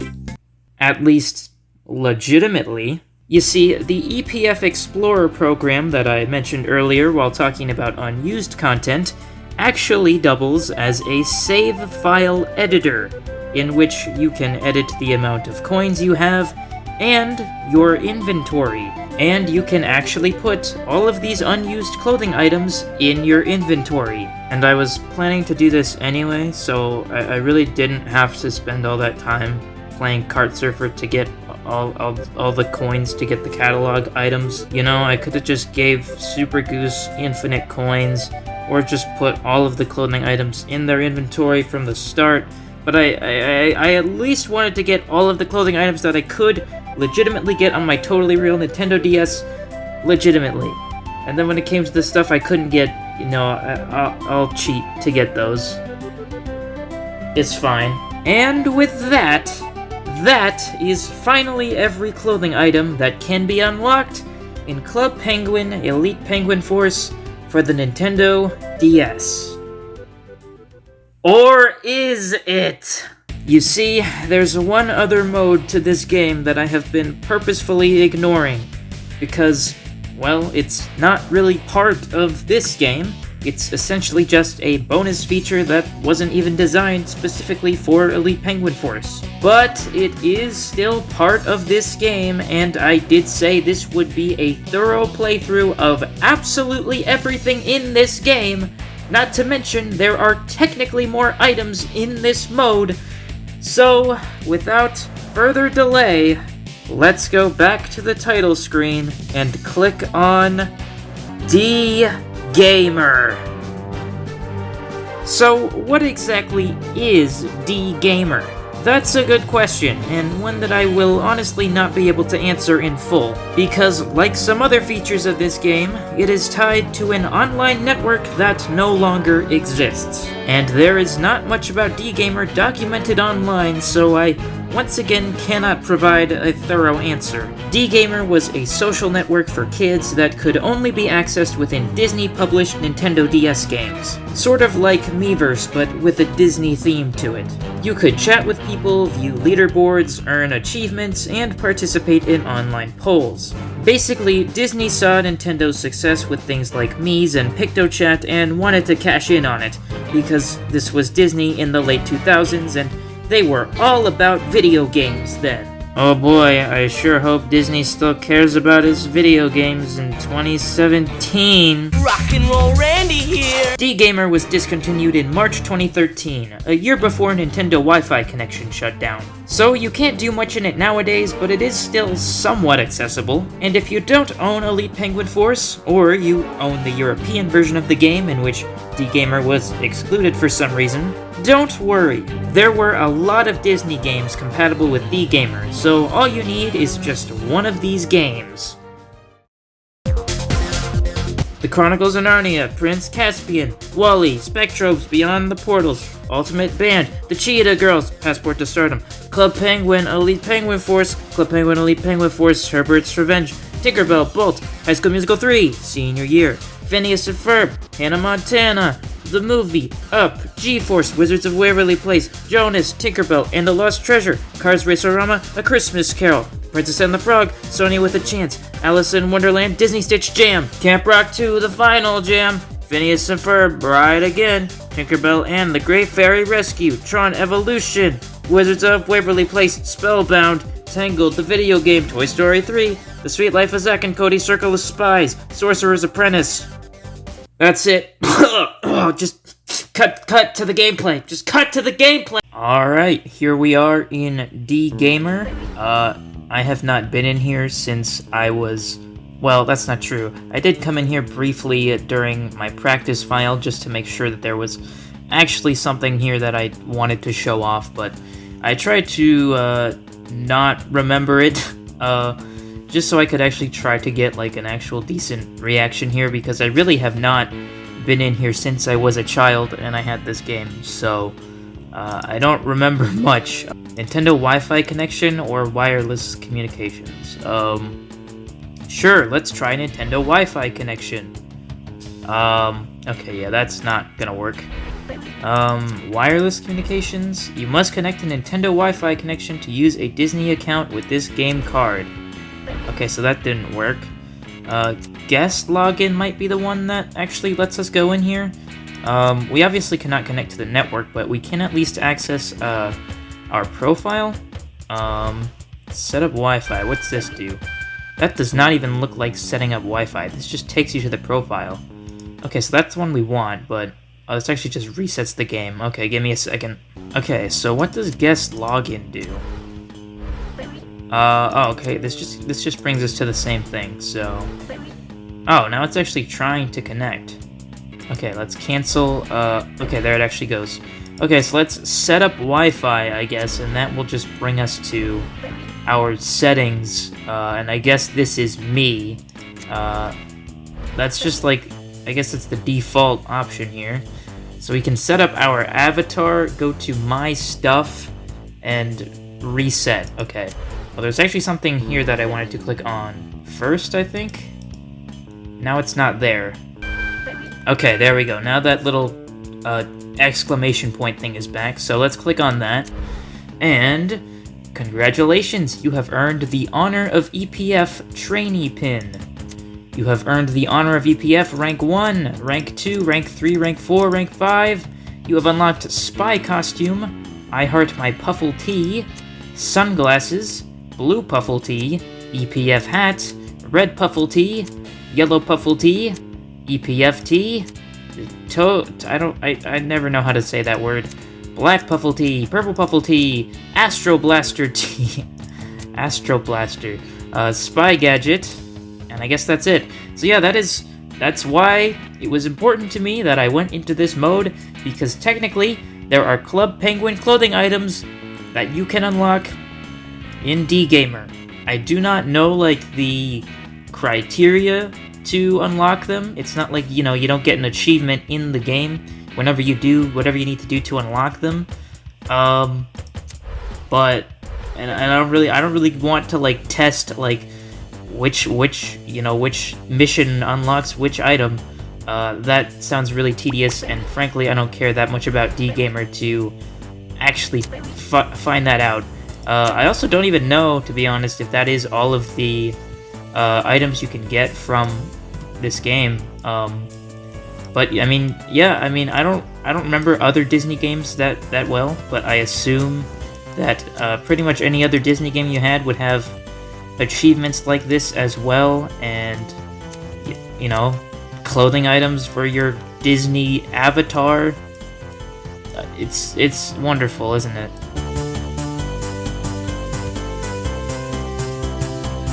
Speaker 1: At least, legitimately. You see, the EPFExplorer program that I mentioned earlier while talking about unused content actually doubles as a save file editor, in which you can edit the amount of coins you have and your inventory. And you can actually put all of these unused clothing items in your inventory. And I was planning to do this anyway, so I really didn't have to spend all that time playing Kart Surfer to get all the coins to get the catalog items. You know, I could have just gave Super Goose infinite coins, or just put all of the clothing items in their inventory from the start. but I at least wanted to get all of the clothing items that I could legitimately get on my totally real Nintendo DS, legitimately. And then when it came to the stuff I couldn't get, you know, I'll cheat to get those. It's fine. And with that, that is finally every clothing item that can be unlocked in Club Penguin Elite Penguin Force for the Nintendo DS. Or is it? You see, there's one other mode to this game that I have been purposefully ignoring, because, well, it's not really part of this game. It's essentially just a bonus feature that wasn't even designed specifically for Elite Penguin Force. But it is still part of this game, and I did say this would be a thorough playthrough of absolutely everything in this game. Not to mention, there are technically more items in this mode. So, without further delay, let's go back to the title screen and click on DGamer. So, what exactly is DGamer? That's a good question, and one that I will honestly not be able to answer in full, because like some other features of this game, it is tied to an online network that no longer exists. And there is not much about DGamer documented online, so I once again cannot provide a thorough answer. DGamer was a social network for kids that could only be accessed within Disney-published Nintendo DS games. Sort of like Miiverse, but with a Disney theme to it. You could chat with people, view leaderboards, earn achievements, and participate in online polls. Basically, Disney saw Nintendo's success with things like Mii's and PictoChat and wanted to cash in on it, because this was Disney in the late 2000s and they were all about video games then. Oh boy, I sure hope Disney still cares about his video games in 2017. Rock and roll Randy here! DGamer was discontinued in March 2013, a year before Nintendo Wi-Fi connection shut down. So you can't do much in it nowadays, but it is still somewhat accessible. And if you don't own Elite Penguin Force, or you own the European version of the game in which DGamer was excluded for some reason, don't worry. There were a lot of Disney games compatible with DGamer, so all you need is just one of these games. The Chronicles of Narnia, Prince Caspian, WALL-E, Spectrobes, Beyond the Portals, Ultimate Band, The Cheetah Girls, Passport to Stardom, Club Penguin, Elite Penguin Force, Club Penguin, Elite Penguin Force, Herbert's Revenge, Tinkerbell, Bolt, High School Musical 3, Senior Year, Phineas and Ferb, Hannah Montana, The Movie, Up, G-Force, Wizards of Waverly Place, Jonas, Tinkerbell, and the Lost Treasure, Cars Racerama, A Christmas Carol, Princess and the Frog, Sonia with a Chance, Alice in Wonderland, Disney Stitch Jam, Camp Rock 2, The Final Jam, Phineas and Ferb, Ride Again, Tinkerbell and the Great Fairy Rescue, Tron Evolution, Wizards of Waverly Place, Spellbound, Tangled, the video game, Toy Story 3, The Sweet Life of Zack and Cody, Circle of Spies, Sorcerer's Apprentice. That's it. Just cut to the gameplay. Just cut to the gameplay. Alright, here we are in DGamer. I have not been in here since I was... Well, that's not true. I did come in here briefly during my practice file just to make sure that there was actually something here that I wanted to show off, but I tried to not remember it, just so I could actually try to get like an actual decent reaction here, because I really have not been in here since I was a child and I had this game, so I don't remember much. Nintendo Wi-Fi connection or wireless communications? Sure, let's try Nintendo Wi-Fi connection. Okay, yeah, that's not gonna work. Wireless communications? You must connect a Nintendo Wi-Fi connection to use a Disney account with this game card. Okay, so that didn't work. Guest login might be the one that actually lets us go in here. We obviously cannot connect to the network, but we can at least access, our profile. Set up Wi-Fi, what's this do? That does not even look like setting up Wi-Fi, this just takes you to the profile. Okay, so that's the one we want, but this actually just resets the game. Okay, give me a second. Okay, so what does guest login do? Oh, okay, this just brings us to the same thing, so... Oh, now it's actually trying to connect. Okay, let's cancel, okay, there it actually goes. Okay, so let's set up Wi-Fi, I guess, and that will just bring us to our settings, and I guess this is me. That's just like, I guess it's the default option here. So we can set up our avatar, go to My Stuff, and reset. Okay. Well, there's actually something here that I wanted to click on first, I think. Now it's not there. Okay, there we go. Now that little exclamation point thing is back. So let's click on that. And congratulations, you have earned the honor of EPF trainee pin. You have earned the honor of EPF rank 1, rank 2, rank 3, rank 4, rank 5. You have unlocked Spy Costume, I Heart My Puffle Tea, Sunglasses, Blue Puffle Tea, EPF Hat, Red Puffle Tea, Yellow Puffle Tea, EPF Tea, I never know how to say that word. Black Puffle Tea, Purple Puffle Tea, Astro Blaster Tea, Astro Blaster, Spy Gadget, and I guess that's it. So yeah, that's why it was important to me that I went into this mode, because technically there are Club Penguin clothing items that you can unlock in DGamer. I do not know like the criteria to unlock them. It's not like, you know, you don't get an achievement in the game whenever you do whatever you need to do to unlock them. But I don't really want to like test like which mission unlocks which item. That sounds really tedious, and frankly, I don't care that much about DGamer to actually find that out. I also don't even know, to be honest, if that is all of the items you can get from this game. But I mean, yeah, I mean, I don't remember other Disney games that well, but I assume that pretty much any other Disney game you had would have achievements like this as well, and you know, clothing items for your Disney avatar. It's wonderful, isn't it?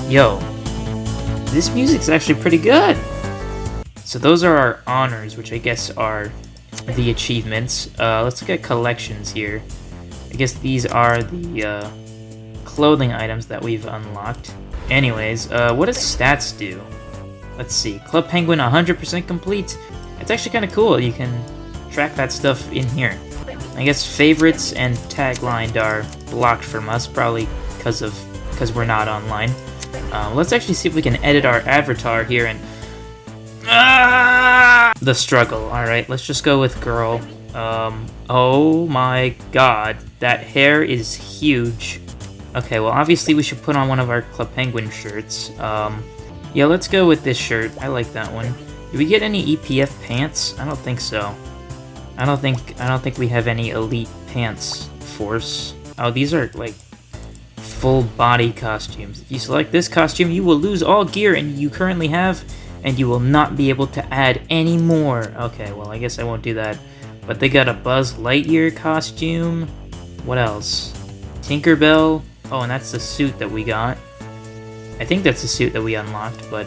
Speaker 1: Yo, this music's actually pretty good. So those are our honors, which I guess are the achievements. Let's look at collections here. I guess these are the clothing items that we've unlocked. Anyways, what does stats do? Let's see. Club Penguin 100% complete. It's actually kind of cool. You can track that stuff in here. I guess favorites and tagline are blocked from us, probably because we're not online. Let's actually see if we can edit our avatar here and... The struggle. Alright, let's just go with girl. Oh my god. That hair is huge. Okay, well obviously we should put on one of our Club Penguin shirts. Yeah, let's go with this shirt. I like that one. Did we get any EPF pants? I don't think so. I don't think we have any elite pants force. Oh, these are like full body costumes. If you select this costume, you will lose all gear and you currently have, and you will not be able to add any more. Okay, well I guess I won't do that. But they got a Buzz Lightyear costume. What else? Tinkerbell. Oh, and that's the suit that we got. I think that's the suit that we unlocked, but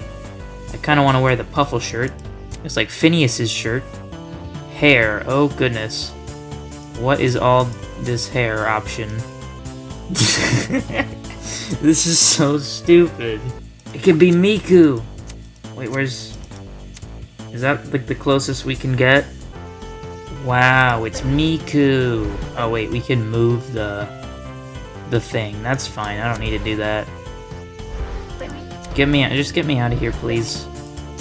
Speaker 1: I kind of want to wear the Puffle shirt. It's like Phineas's shirt. Hair. Oh goodness. What is all this hair option? This is so stupid. It could be Miku. Wait, where's... Is that like the closest we can get? Wow, it's Miku. Oh wait, we can move the thing. That's fine. I don't need to do that. Just get me out of here, please.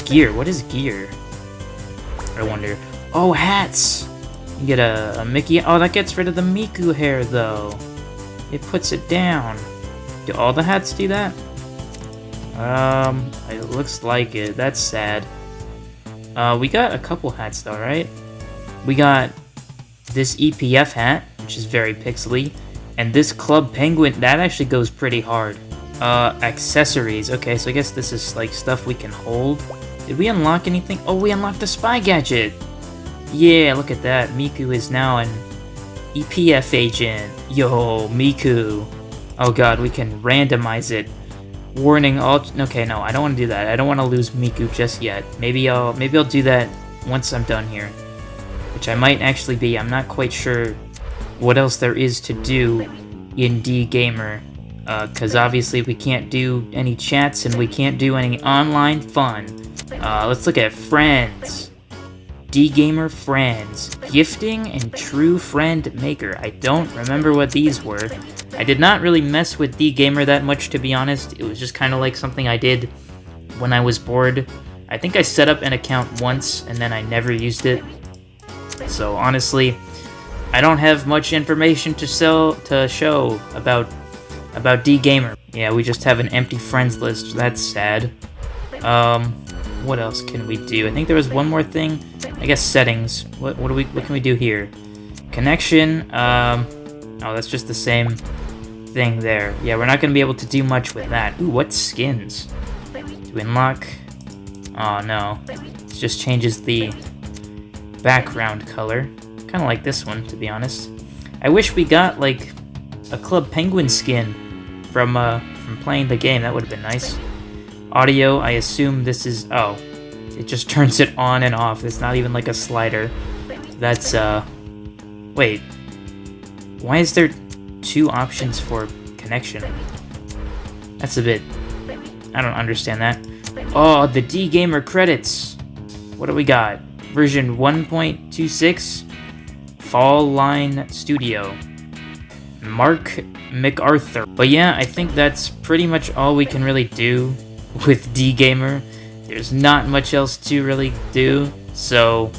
Speaker 1: Gear. What is gear? I wonder. Oh, hats. You get a Mickey. Oh, that gets rid of the Miku hair, though. It puts it down. Do all the hats do that? It looks like it. That's sad. We got a couple hats, though, right? We got this EPF hat, which is very pixely, and this Club Penguin, that actually goes pretty hard. Accessories. Okay, so I guess this is like stuff we can hold. Did we unlock anything? Oh, we unlocked a spy gadget! Yeah, look at that. Miku is now an EPF agent. Yo, Miku. Oh god, we can randomize it. Warning all... Okay, no, I don't want to do that. I don't want to lose Miku just yet. Maybe I'll do that once I'm done here. which I might actually be. I'm not quite sure what else there is to do in DGamer, because obviously we can't do any chats and we can't do any online fun. Let's look at friends. DGamer friends. Gifting and true friend maker. I don't remember what these were. I did not really mess with DGamer that much, to be honest. It was just kind of like something I did when I was bored. I think I set up an account once and then I never used it. So honestly, I don't have much information to show about DGamer. Yeah, we just have an empty friends list. That's sad. What else can we do? I think there was one more thing. I guess settings. What can we do here? Connection. Oh, that's just the same thing there. Yeah, we're not gonna be able to do much with that. Ooh, what skins? To unlock. Oh no, it just changes the background color. Kind of like this one, to be honest. I wish we got like a Club Penguin skin from playing the game. That would have been nice. Audio, I assume this is... Oh, it just turns it on and off. It's not even like a slider. That's, wait. Why is there two options for connection? That's a bit... I don't understand that. Oh, the DGamer credits! What do we got? Version 1.26? Fall Line Studio. Mark MacArthur. But yeah, I think that's pretty much all we can really do with DGamer. There's not much else to really do, so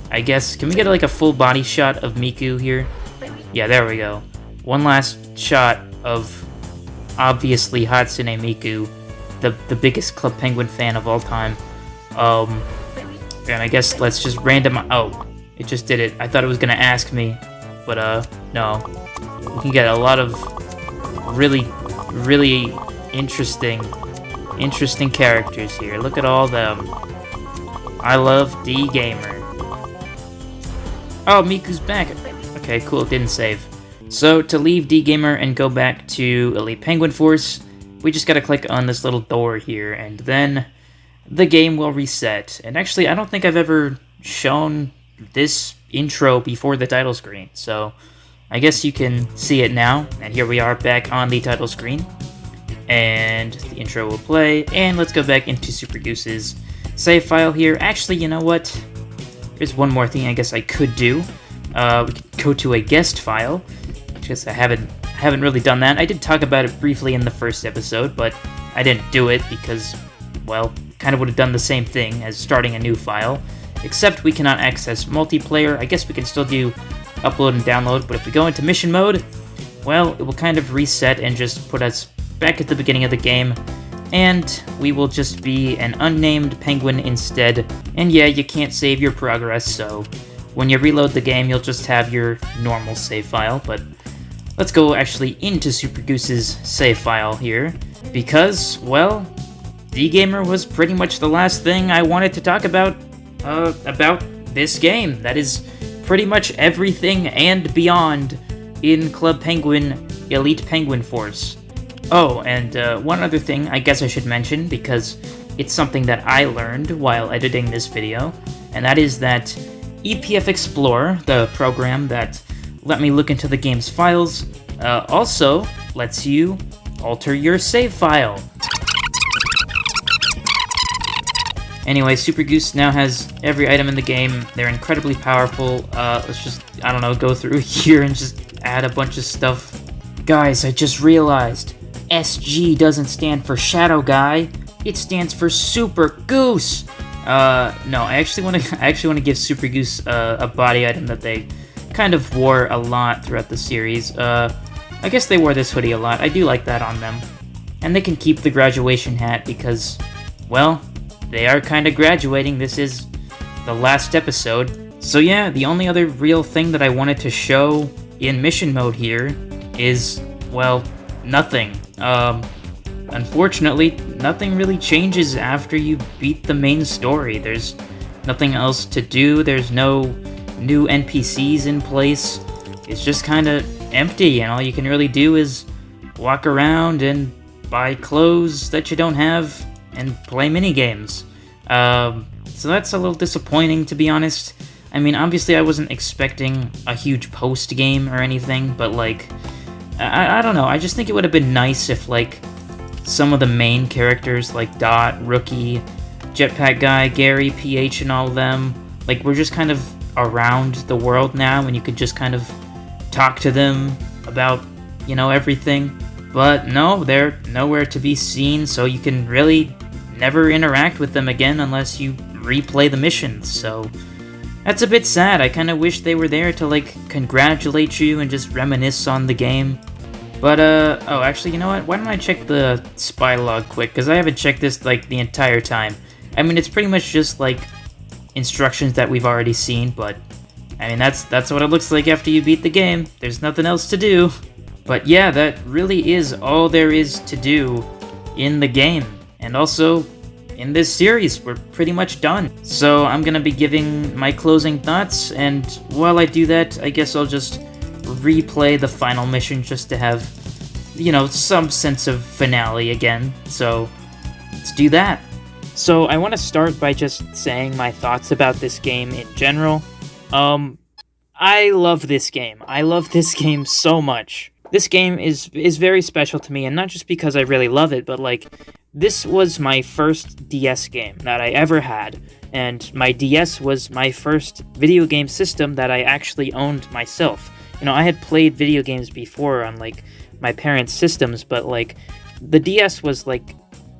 Speaker 1: I guess, can we get like a full body shot of Miku here? Yeah, there we go. One last shot of obviously Hatsune Miku, the biggest Club Penguin fan of all time. And I guess let's just oh, it just did it. I thought it was gonna ask me, but no. We can get a lot of really interesting characters here. Look at all them. I love DGamer. Oh, Miku's back. Okay, cool. Didn't save. So, to leave DGamer and go back to Elite Penguin Force, we just gotta click on this little door here, and then the game will reset. And actually, I don't think I've ever shown this intro before the title screen, so I guess you can see it now. And here we are back on the title screen. And the intro will play, and let's go back into Super Goose's save file here. Actually, you know what? There's one more thing I guess I could do. We could go to a guest file, because I haven't really done that. I did talk about it briefly in the first episode, but I didn't do it because, well, kind of would have done the same thing as starting a new file, except we cannot access multiplayer. I guess we can still do upload and download, but if we go into mission mode, well, it will kind of reset and just put us back at the beginning of the game, and we will just be an unnamed penguin instead. And yeah, you can't save your progress, so when you reload the game, you'll just have your normal save file. But let's go actually into Super Goose's save file here, because, well, DGamer was pretty much the last thing I wanted to talk about this game. That is pretty much everything and beyond in Club Penguin Elite Penguin Force. Oh, and one other thing I guess I should mention, because it's something that I learned while editing this video, and that is that EPFExplorer, the program that let me look into the game's files, also lets you alter your save file. Anyway, Super Goose now has every item in the game. They're incredibly powerful. Let's just, I don't know, go through here and just add a bunch of stuff. Guys, I just realized SG doesn't stand for Shadow Guy. It stands for Super Goose. No, I actually want to give Super Goose a body item that they kind of wore a lot throughout the series. I guess they wore this hoodie a lot. I do like that on them. And they can keep the graduation hat because, well, they are kind of graduating. This is the last episode. So yeah, the only other real thing that I wanted to show in mission mode here is, well, nothing. Unfortunately, nothing really changes after you beat the main story. There's nothing else to do. There's no new NPCs in place. It's just kind of empty, and all you can really do is walk around and buy clothes that you don't have and play minigames. So that's a little disappointing, to be honest. I mean, obviously I wasn't expecting a huge post-game or anything, but, like, I don't know, I just think it would have been nice if, like, some of the main characters, like Dot, Rookie, Jetpack Guy, Gary, PH, and all of them, like, we're just kind of around the world now, and you could just kind of talk to them about, you know, everything. But no, they're nowhere to be seen, so you can really never interact with them again unless you replay the missions, so that's a bit sad. I kind of wish they were there to, like, congratulate you and just reminisce on the game. But, oh, actually, you know what? Why don't I check the spy log quick, because I haven't checked this, like, the entire time. I mean, it's pretty much just, like, instructions that we've already seen, but, I mean, that's what it looks like after you beat the game. There's nothing else to do. But yeah, that really is all there is to do in the game. And also, in this series, we're pretty much done. So I'm gonna be giving my closing thoughts, and while I do that, I guess I'll just replay the final mission just to have, you know, some sense of finale again. So let's do that. So I want to start by just saying my thoughts about this game in general. I love this game. I love this game so much. This game is very special to me, and not just because I really love it, but, like, this was my first DS game that I ever had, and my DS was my first video game system that I actually owned myself. You know, I had played video games before on, like, my parents' systems, but, like, the DS was, like,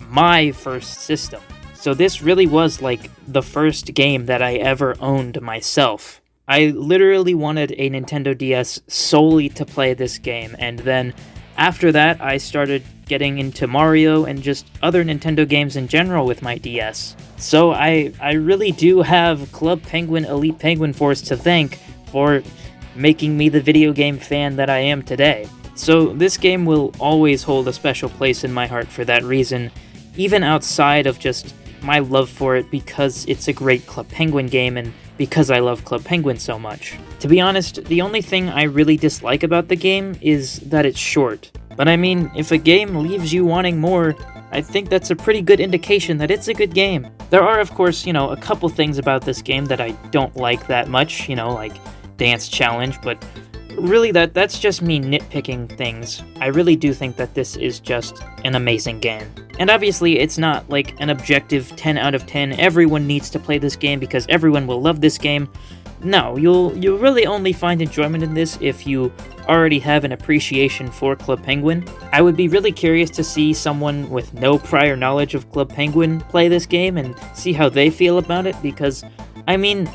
Speaker 1: my first system. So this really was, like, the first game that I ever owned myself. I literally wanted a Nintendo DS solely to play this game, and then after that, I started getting into Mario and just other Nintendo games in general with my DS. So I really do have Club Penguin Elite Penguin Force to thank for making me the video game fan that I am today. So this game will always hold a special place in my heart for that reason, even outside of just my love for it because it's a great Club Penguin game and because I love Club Penguin so much. To be honest, the only thing I really dislike about the game is that it's short. But I mean, if a game leaves you wanting more, I think that's a pretty good indication that it's a good game. There are, of course, you know, a couple things about this game that I don't like that much, you know, like Dance Challenge, but really that's just me nitpicking things. I really do think that this is just an amazing game. And obviously, it's not like an objective 10 out of 10, everyone needs to play this game because everyone will love this game. No, you'll really only find enjoyment in this if you already have an appreciation for Club Penguin. I would be really curious to see someone with no prior knowledge of Club Penguin play this game and see how they feel about it, because, I mean,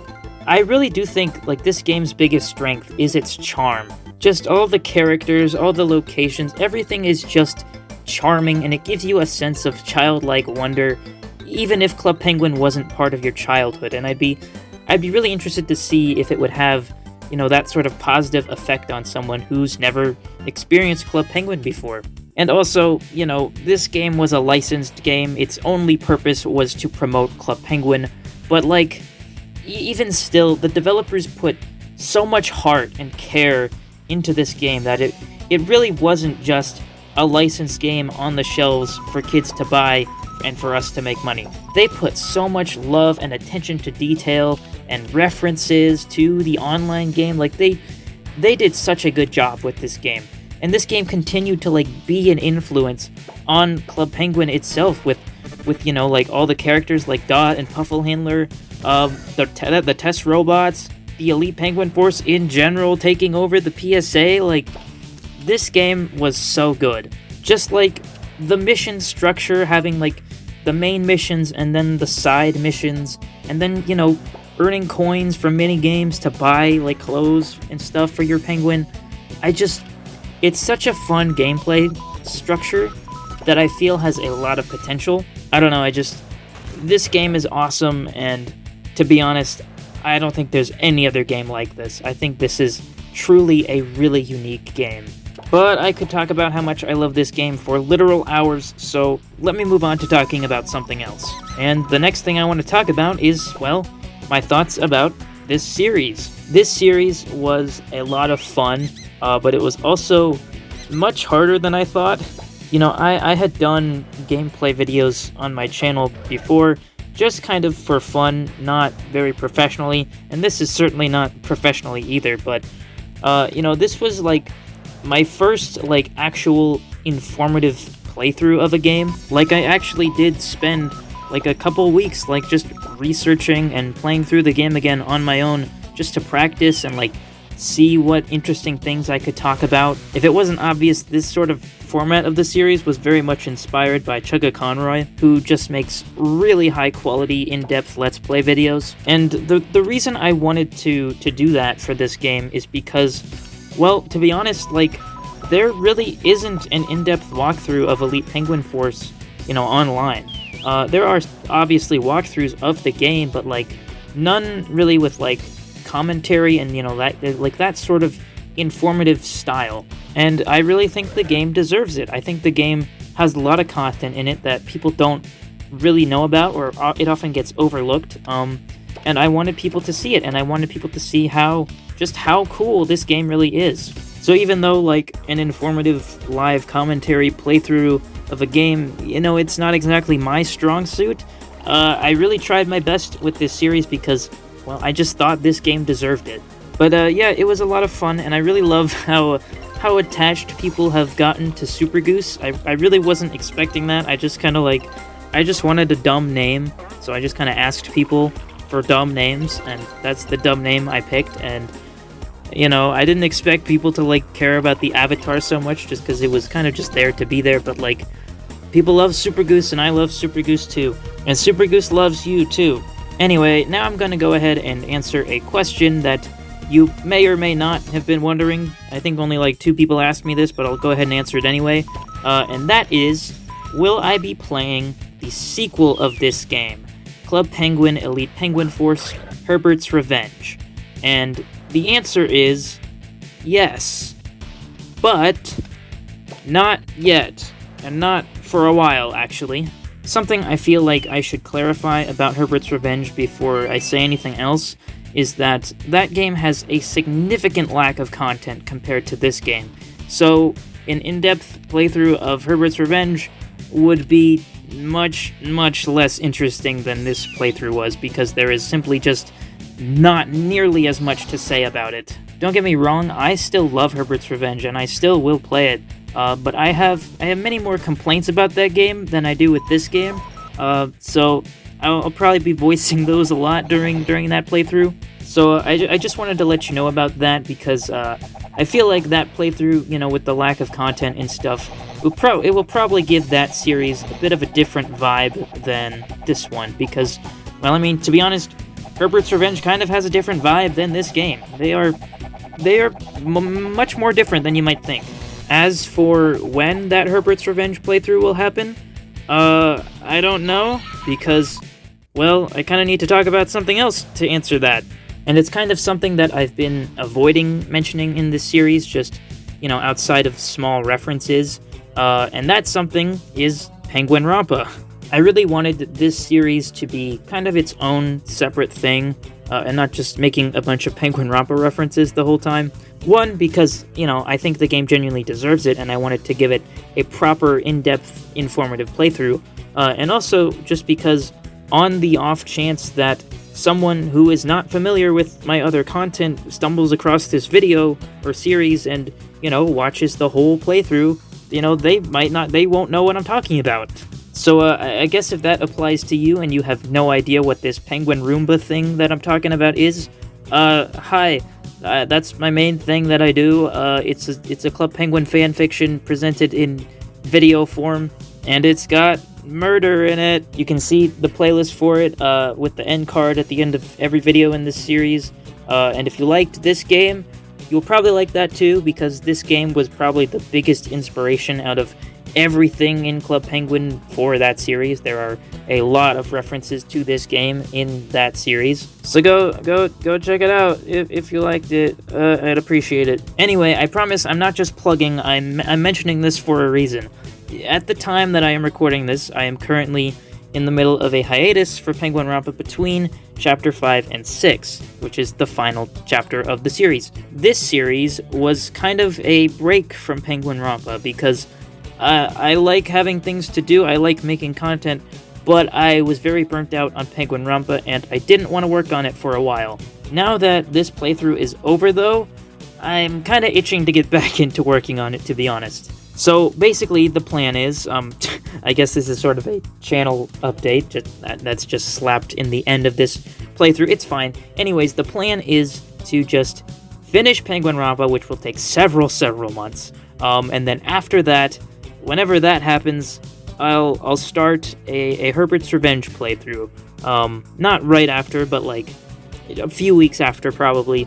Speaker 1: I really do think, like, this game's biggest strength is its charm. Just all the characters, all the locations, everything is just charming, and it gives you a sense of childlike wonder, even if Club Penguin wasn't part of your childhood, and I'd be really interested to see if it would have, you know, that sort of positive effect on someone who's never experienced Club Penguin before. And also, you know, this game was a licensed game, its only purpose was to promote Club Penguin, but, like, even still, the developers put so much heart and care into this game that it really wasn't just a licensed game on the shelves for kids to buy and for us to make money. They put so much love and attention to detail and references to the online game. Like, they did such a good job with this game. And this game continued to, like, be an influence on Club Penguin itself with you know, like, all the characters like Dot and Puffle Handler, the test robots, the Elite Penguin Force in general taking over the PSA. Like, this game was so good. Just, like, the mission structure, having, like, the main missions and then the side missions, and then, you know, earning coins from minigames to buy, like, clothes and stuff for your penguin. It's such a fun gameplay structure that I feel has a lot of potential. I don't know, this game is awesome, and to be honest, I don't think there's any other game like this. I think this is truly a really unique game. But I could talk about how much I love this game for literal hours, so let me move on to talking about something else. And the next thing I want to talk about is, well, my thoughts about this series. This series was a lot of fun, but it was also much harder than I thought. You know, I had done gameplay videos on my channel before, just kind of for fun, not very professionally, and this is certainly not professionally either, but, this was, like, my first, like, actual informative playthrough of a game. Like, I actually did spend, like, a couple weeks, like, just researching and playing through the game again on my own, just to practice and, like, see what interesting things I could talk about. If it wasn't obvious, this sort of format of the series was very much inspired by Chugga Conroy, who just makes really high-quality, in-depth Let's Play videos. And the reason I wanted to do that for this game is because, well, to be honest, like, there really isn't an in-depth walkthrough of Elite Penguin Force, online. There are obviously walkthroughs of the game, but, like, none really with, like, commentary and, that sort of informative style. And I really think the game deserves it. I think the game has a lot of content in it that people don't really know about, or it often gets overlooked. And I wanted people to see it, and I wanted people to see how cool this game really is. So even though, like, an informative live commentary playthrough of a game, it's not exactly my strong suit, I really tried my best with this series because, well, I just thought this game deserved it. But yeah, it was a lot of fun, and I really love how attached people have gotten to Super Goose. I really wasn't expecting that. I just wanted a dumb name, so I just kind of asked people for dumb names, and that's the dumb name I picked. And I didn't expect people to, like, care about the avatar so much, just because it was kind of just there to be there, but, like, people love Super Goose, and I love Super Goose too. And Super Goose loves you too. Anyway, now I'm gonna go ahead and answer a question that you may or may not have been wondering. I think only, like, 2 people asked me this, but I'll go ahead and answer it anyway. And that is, will I be playing the sequel of this game, Club Penguin Elite Penguin Force, Herbert's Revenge? And the answer is yes, but not yet, and not for a while, actually. Something I feel like I should clarify about Herbert's Revenge before I say anything else is that game has a significant lack of content compared to this game. So an in-depth playthrough of Herbert's Revenge would be much, much less interesting than this playthrough was, because there is simply just not nearly as much to say about it. Don't get me wrong, I still love Herbert's Revenge, and I still will play it, but I have many more complaints about that game than I do with this game, so I'll probably be voicing those a lot during that playthrough. So I just wanted to let you know about that, because I feel like that playthrough, with the lack of content and stuff, it will probably give that series a bit of a different vibe than this one, because, well, I mean, to be honest, Herbert's Revenge kind of has a different vibe than this game. They are much more different than you might think. As for when that Herbert's Revenge playthrough will happen, I don't know, because, well, I kind of need to talk about something else to answer that. And it's kind of something that I've been avoiding mentioning in this series, just, outside of small references, and that something is Penguin Rampa. I really wanted this series to be kind of its own separate thing, and not just making a bunch of Penguin Rampa references the whole time. One, because, I think the game genuinely deserves it, and I wanted to give it a proper, in-depth, informative playthrough, and also just because, on the off chance that someone who is not familiar with my other content stumbles across this video or series and, watches the whole playthrough, they won't know what I'm talking about. So, I guess if that applies to you and you have no idea what this Penguin Roomba thing that I'm talking about is, hi, that's my main thing that I do. It's a Club Penguin fanfiction presented in video form, and it's got murder in it. You can see the playlist for it, with the end card at the end of every video in this series, and if you liked this game, you'll probably like that too, because this game was probably the biggest inspiration out of everything in Club Penguin for that series. There are a lot of references to this game in that series. So go check it out if you liked it. I'd appreciate it. Anyway, I promise I'm not just plugging, I'm mentioning this for a reason. At the time that I am recording this, I am currently in the middle of a hiatus for Penguin Rampa between Chapter 5 and 6, which is the final chapter of the series. This series was kind of a break from Penguin Rampa because I like having things to do, I like making content, but I was very burnt out on Penguin Rampa, and I didn't want to work on it for a while. Now that this playthrough is over, though, I'm kind of itching to get back into working on it, to be honest. So, basically, the plan is, I guess this is sort of a channel update, that's just slapped in the end of this playthrough, it's fine. Anyways, the plan is to just finish Penguin Rampa, which will take several months, and then after that, whenever that happens, I'll start a Herbert's Revenge playthrough. Not right after, but like a few weeks after, probably.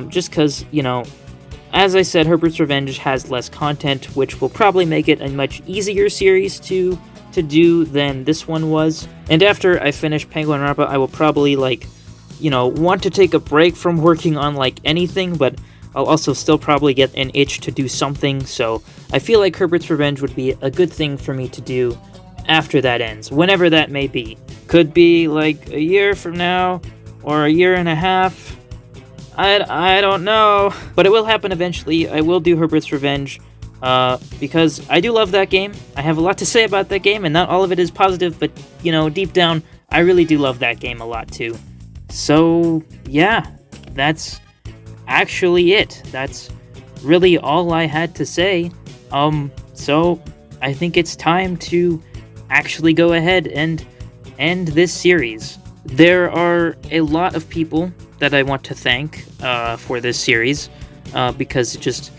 Speaker 1: Just because, you know, as I said, Herbert's Revenge has less content, which will probably make it a much easier series to do than this one was. And after I finish Penguin Rampa, I will probably, like, you know, want to take a break from working on, like, anything, but I'll also still probably get an itch to do something, so I feel like Herbert's Revenge would be a good thing for me to do after that ends, whenever that may be. Could be, like, a year from now, or a year and a half. I don't know. But it will happen eventually. I will do Herbert's Revenge, because I do love that game. I have a lot to say about that game, and not all of it is positive, but, you know, deep down, I really do love that game a lot, too. So, yeah, that's actually it. That's really all I had to say. So I think it's time to actually go ahead and end this series. There are a lot of people that I want to thank for this series, because it just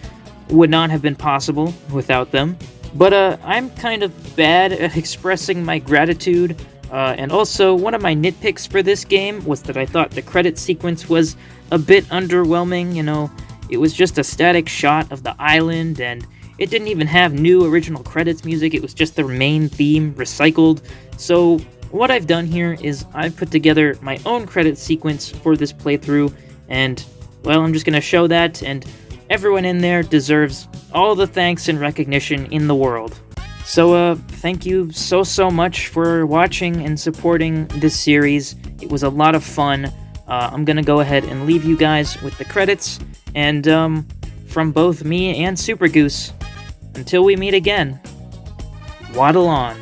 Speaker 1: would not have been possible without them. But I'm kind of bad at expressing my gratitude, and also one of my nitpicks for this game was that I thought the credit sequence was a bit underwhelming. You know, it was just a static shot of the island, and it didn't even have new original credits music, it was just the main theme recycled. So what I've done here is I've put together my own credit sequence for this playthrough, and, well, I'm just going to show that, and everyone in there deserves all the thanks and recognition in the world. So, thank you so much for watching and supporting this series. It was a lot of fun. I'm gonna go ahead and leave you guys with the credits, and, from both me and Super Goose, until we meet again, waddle on.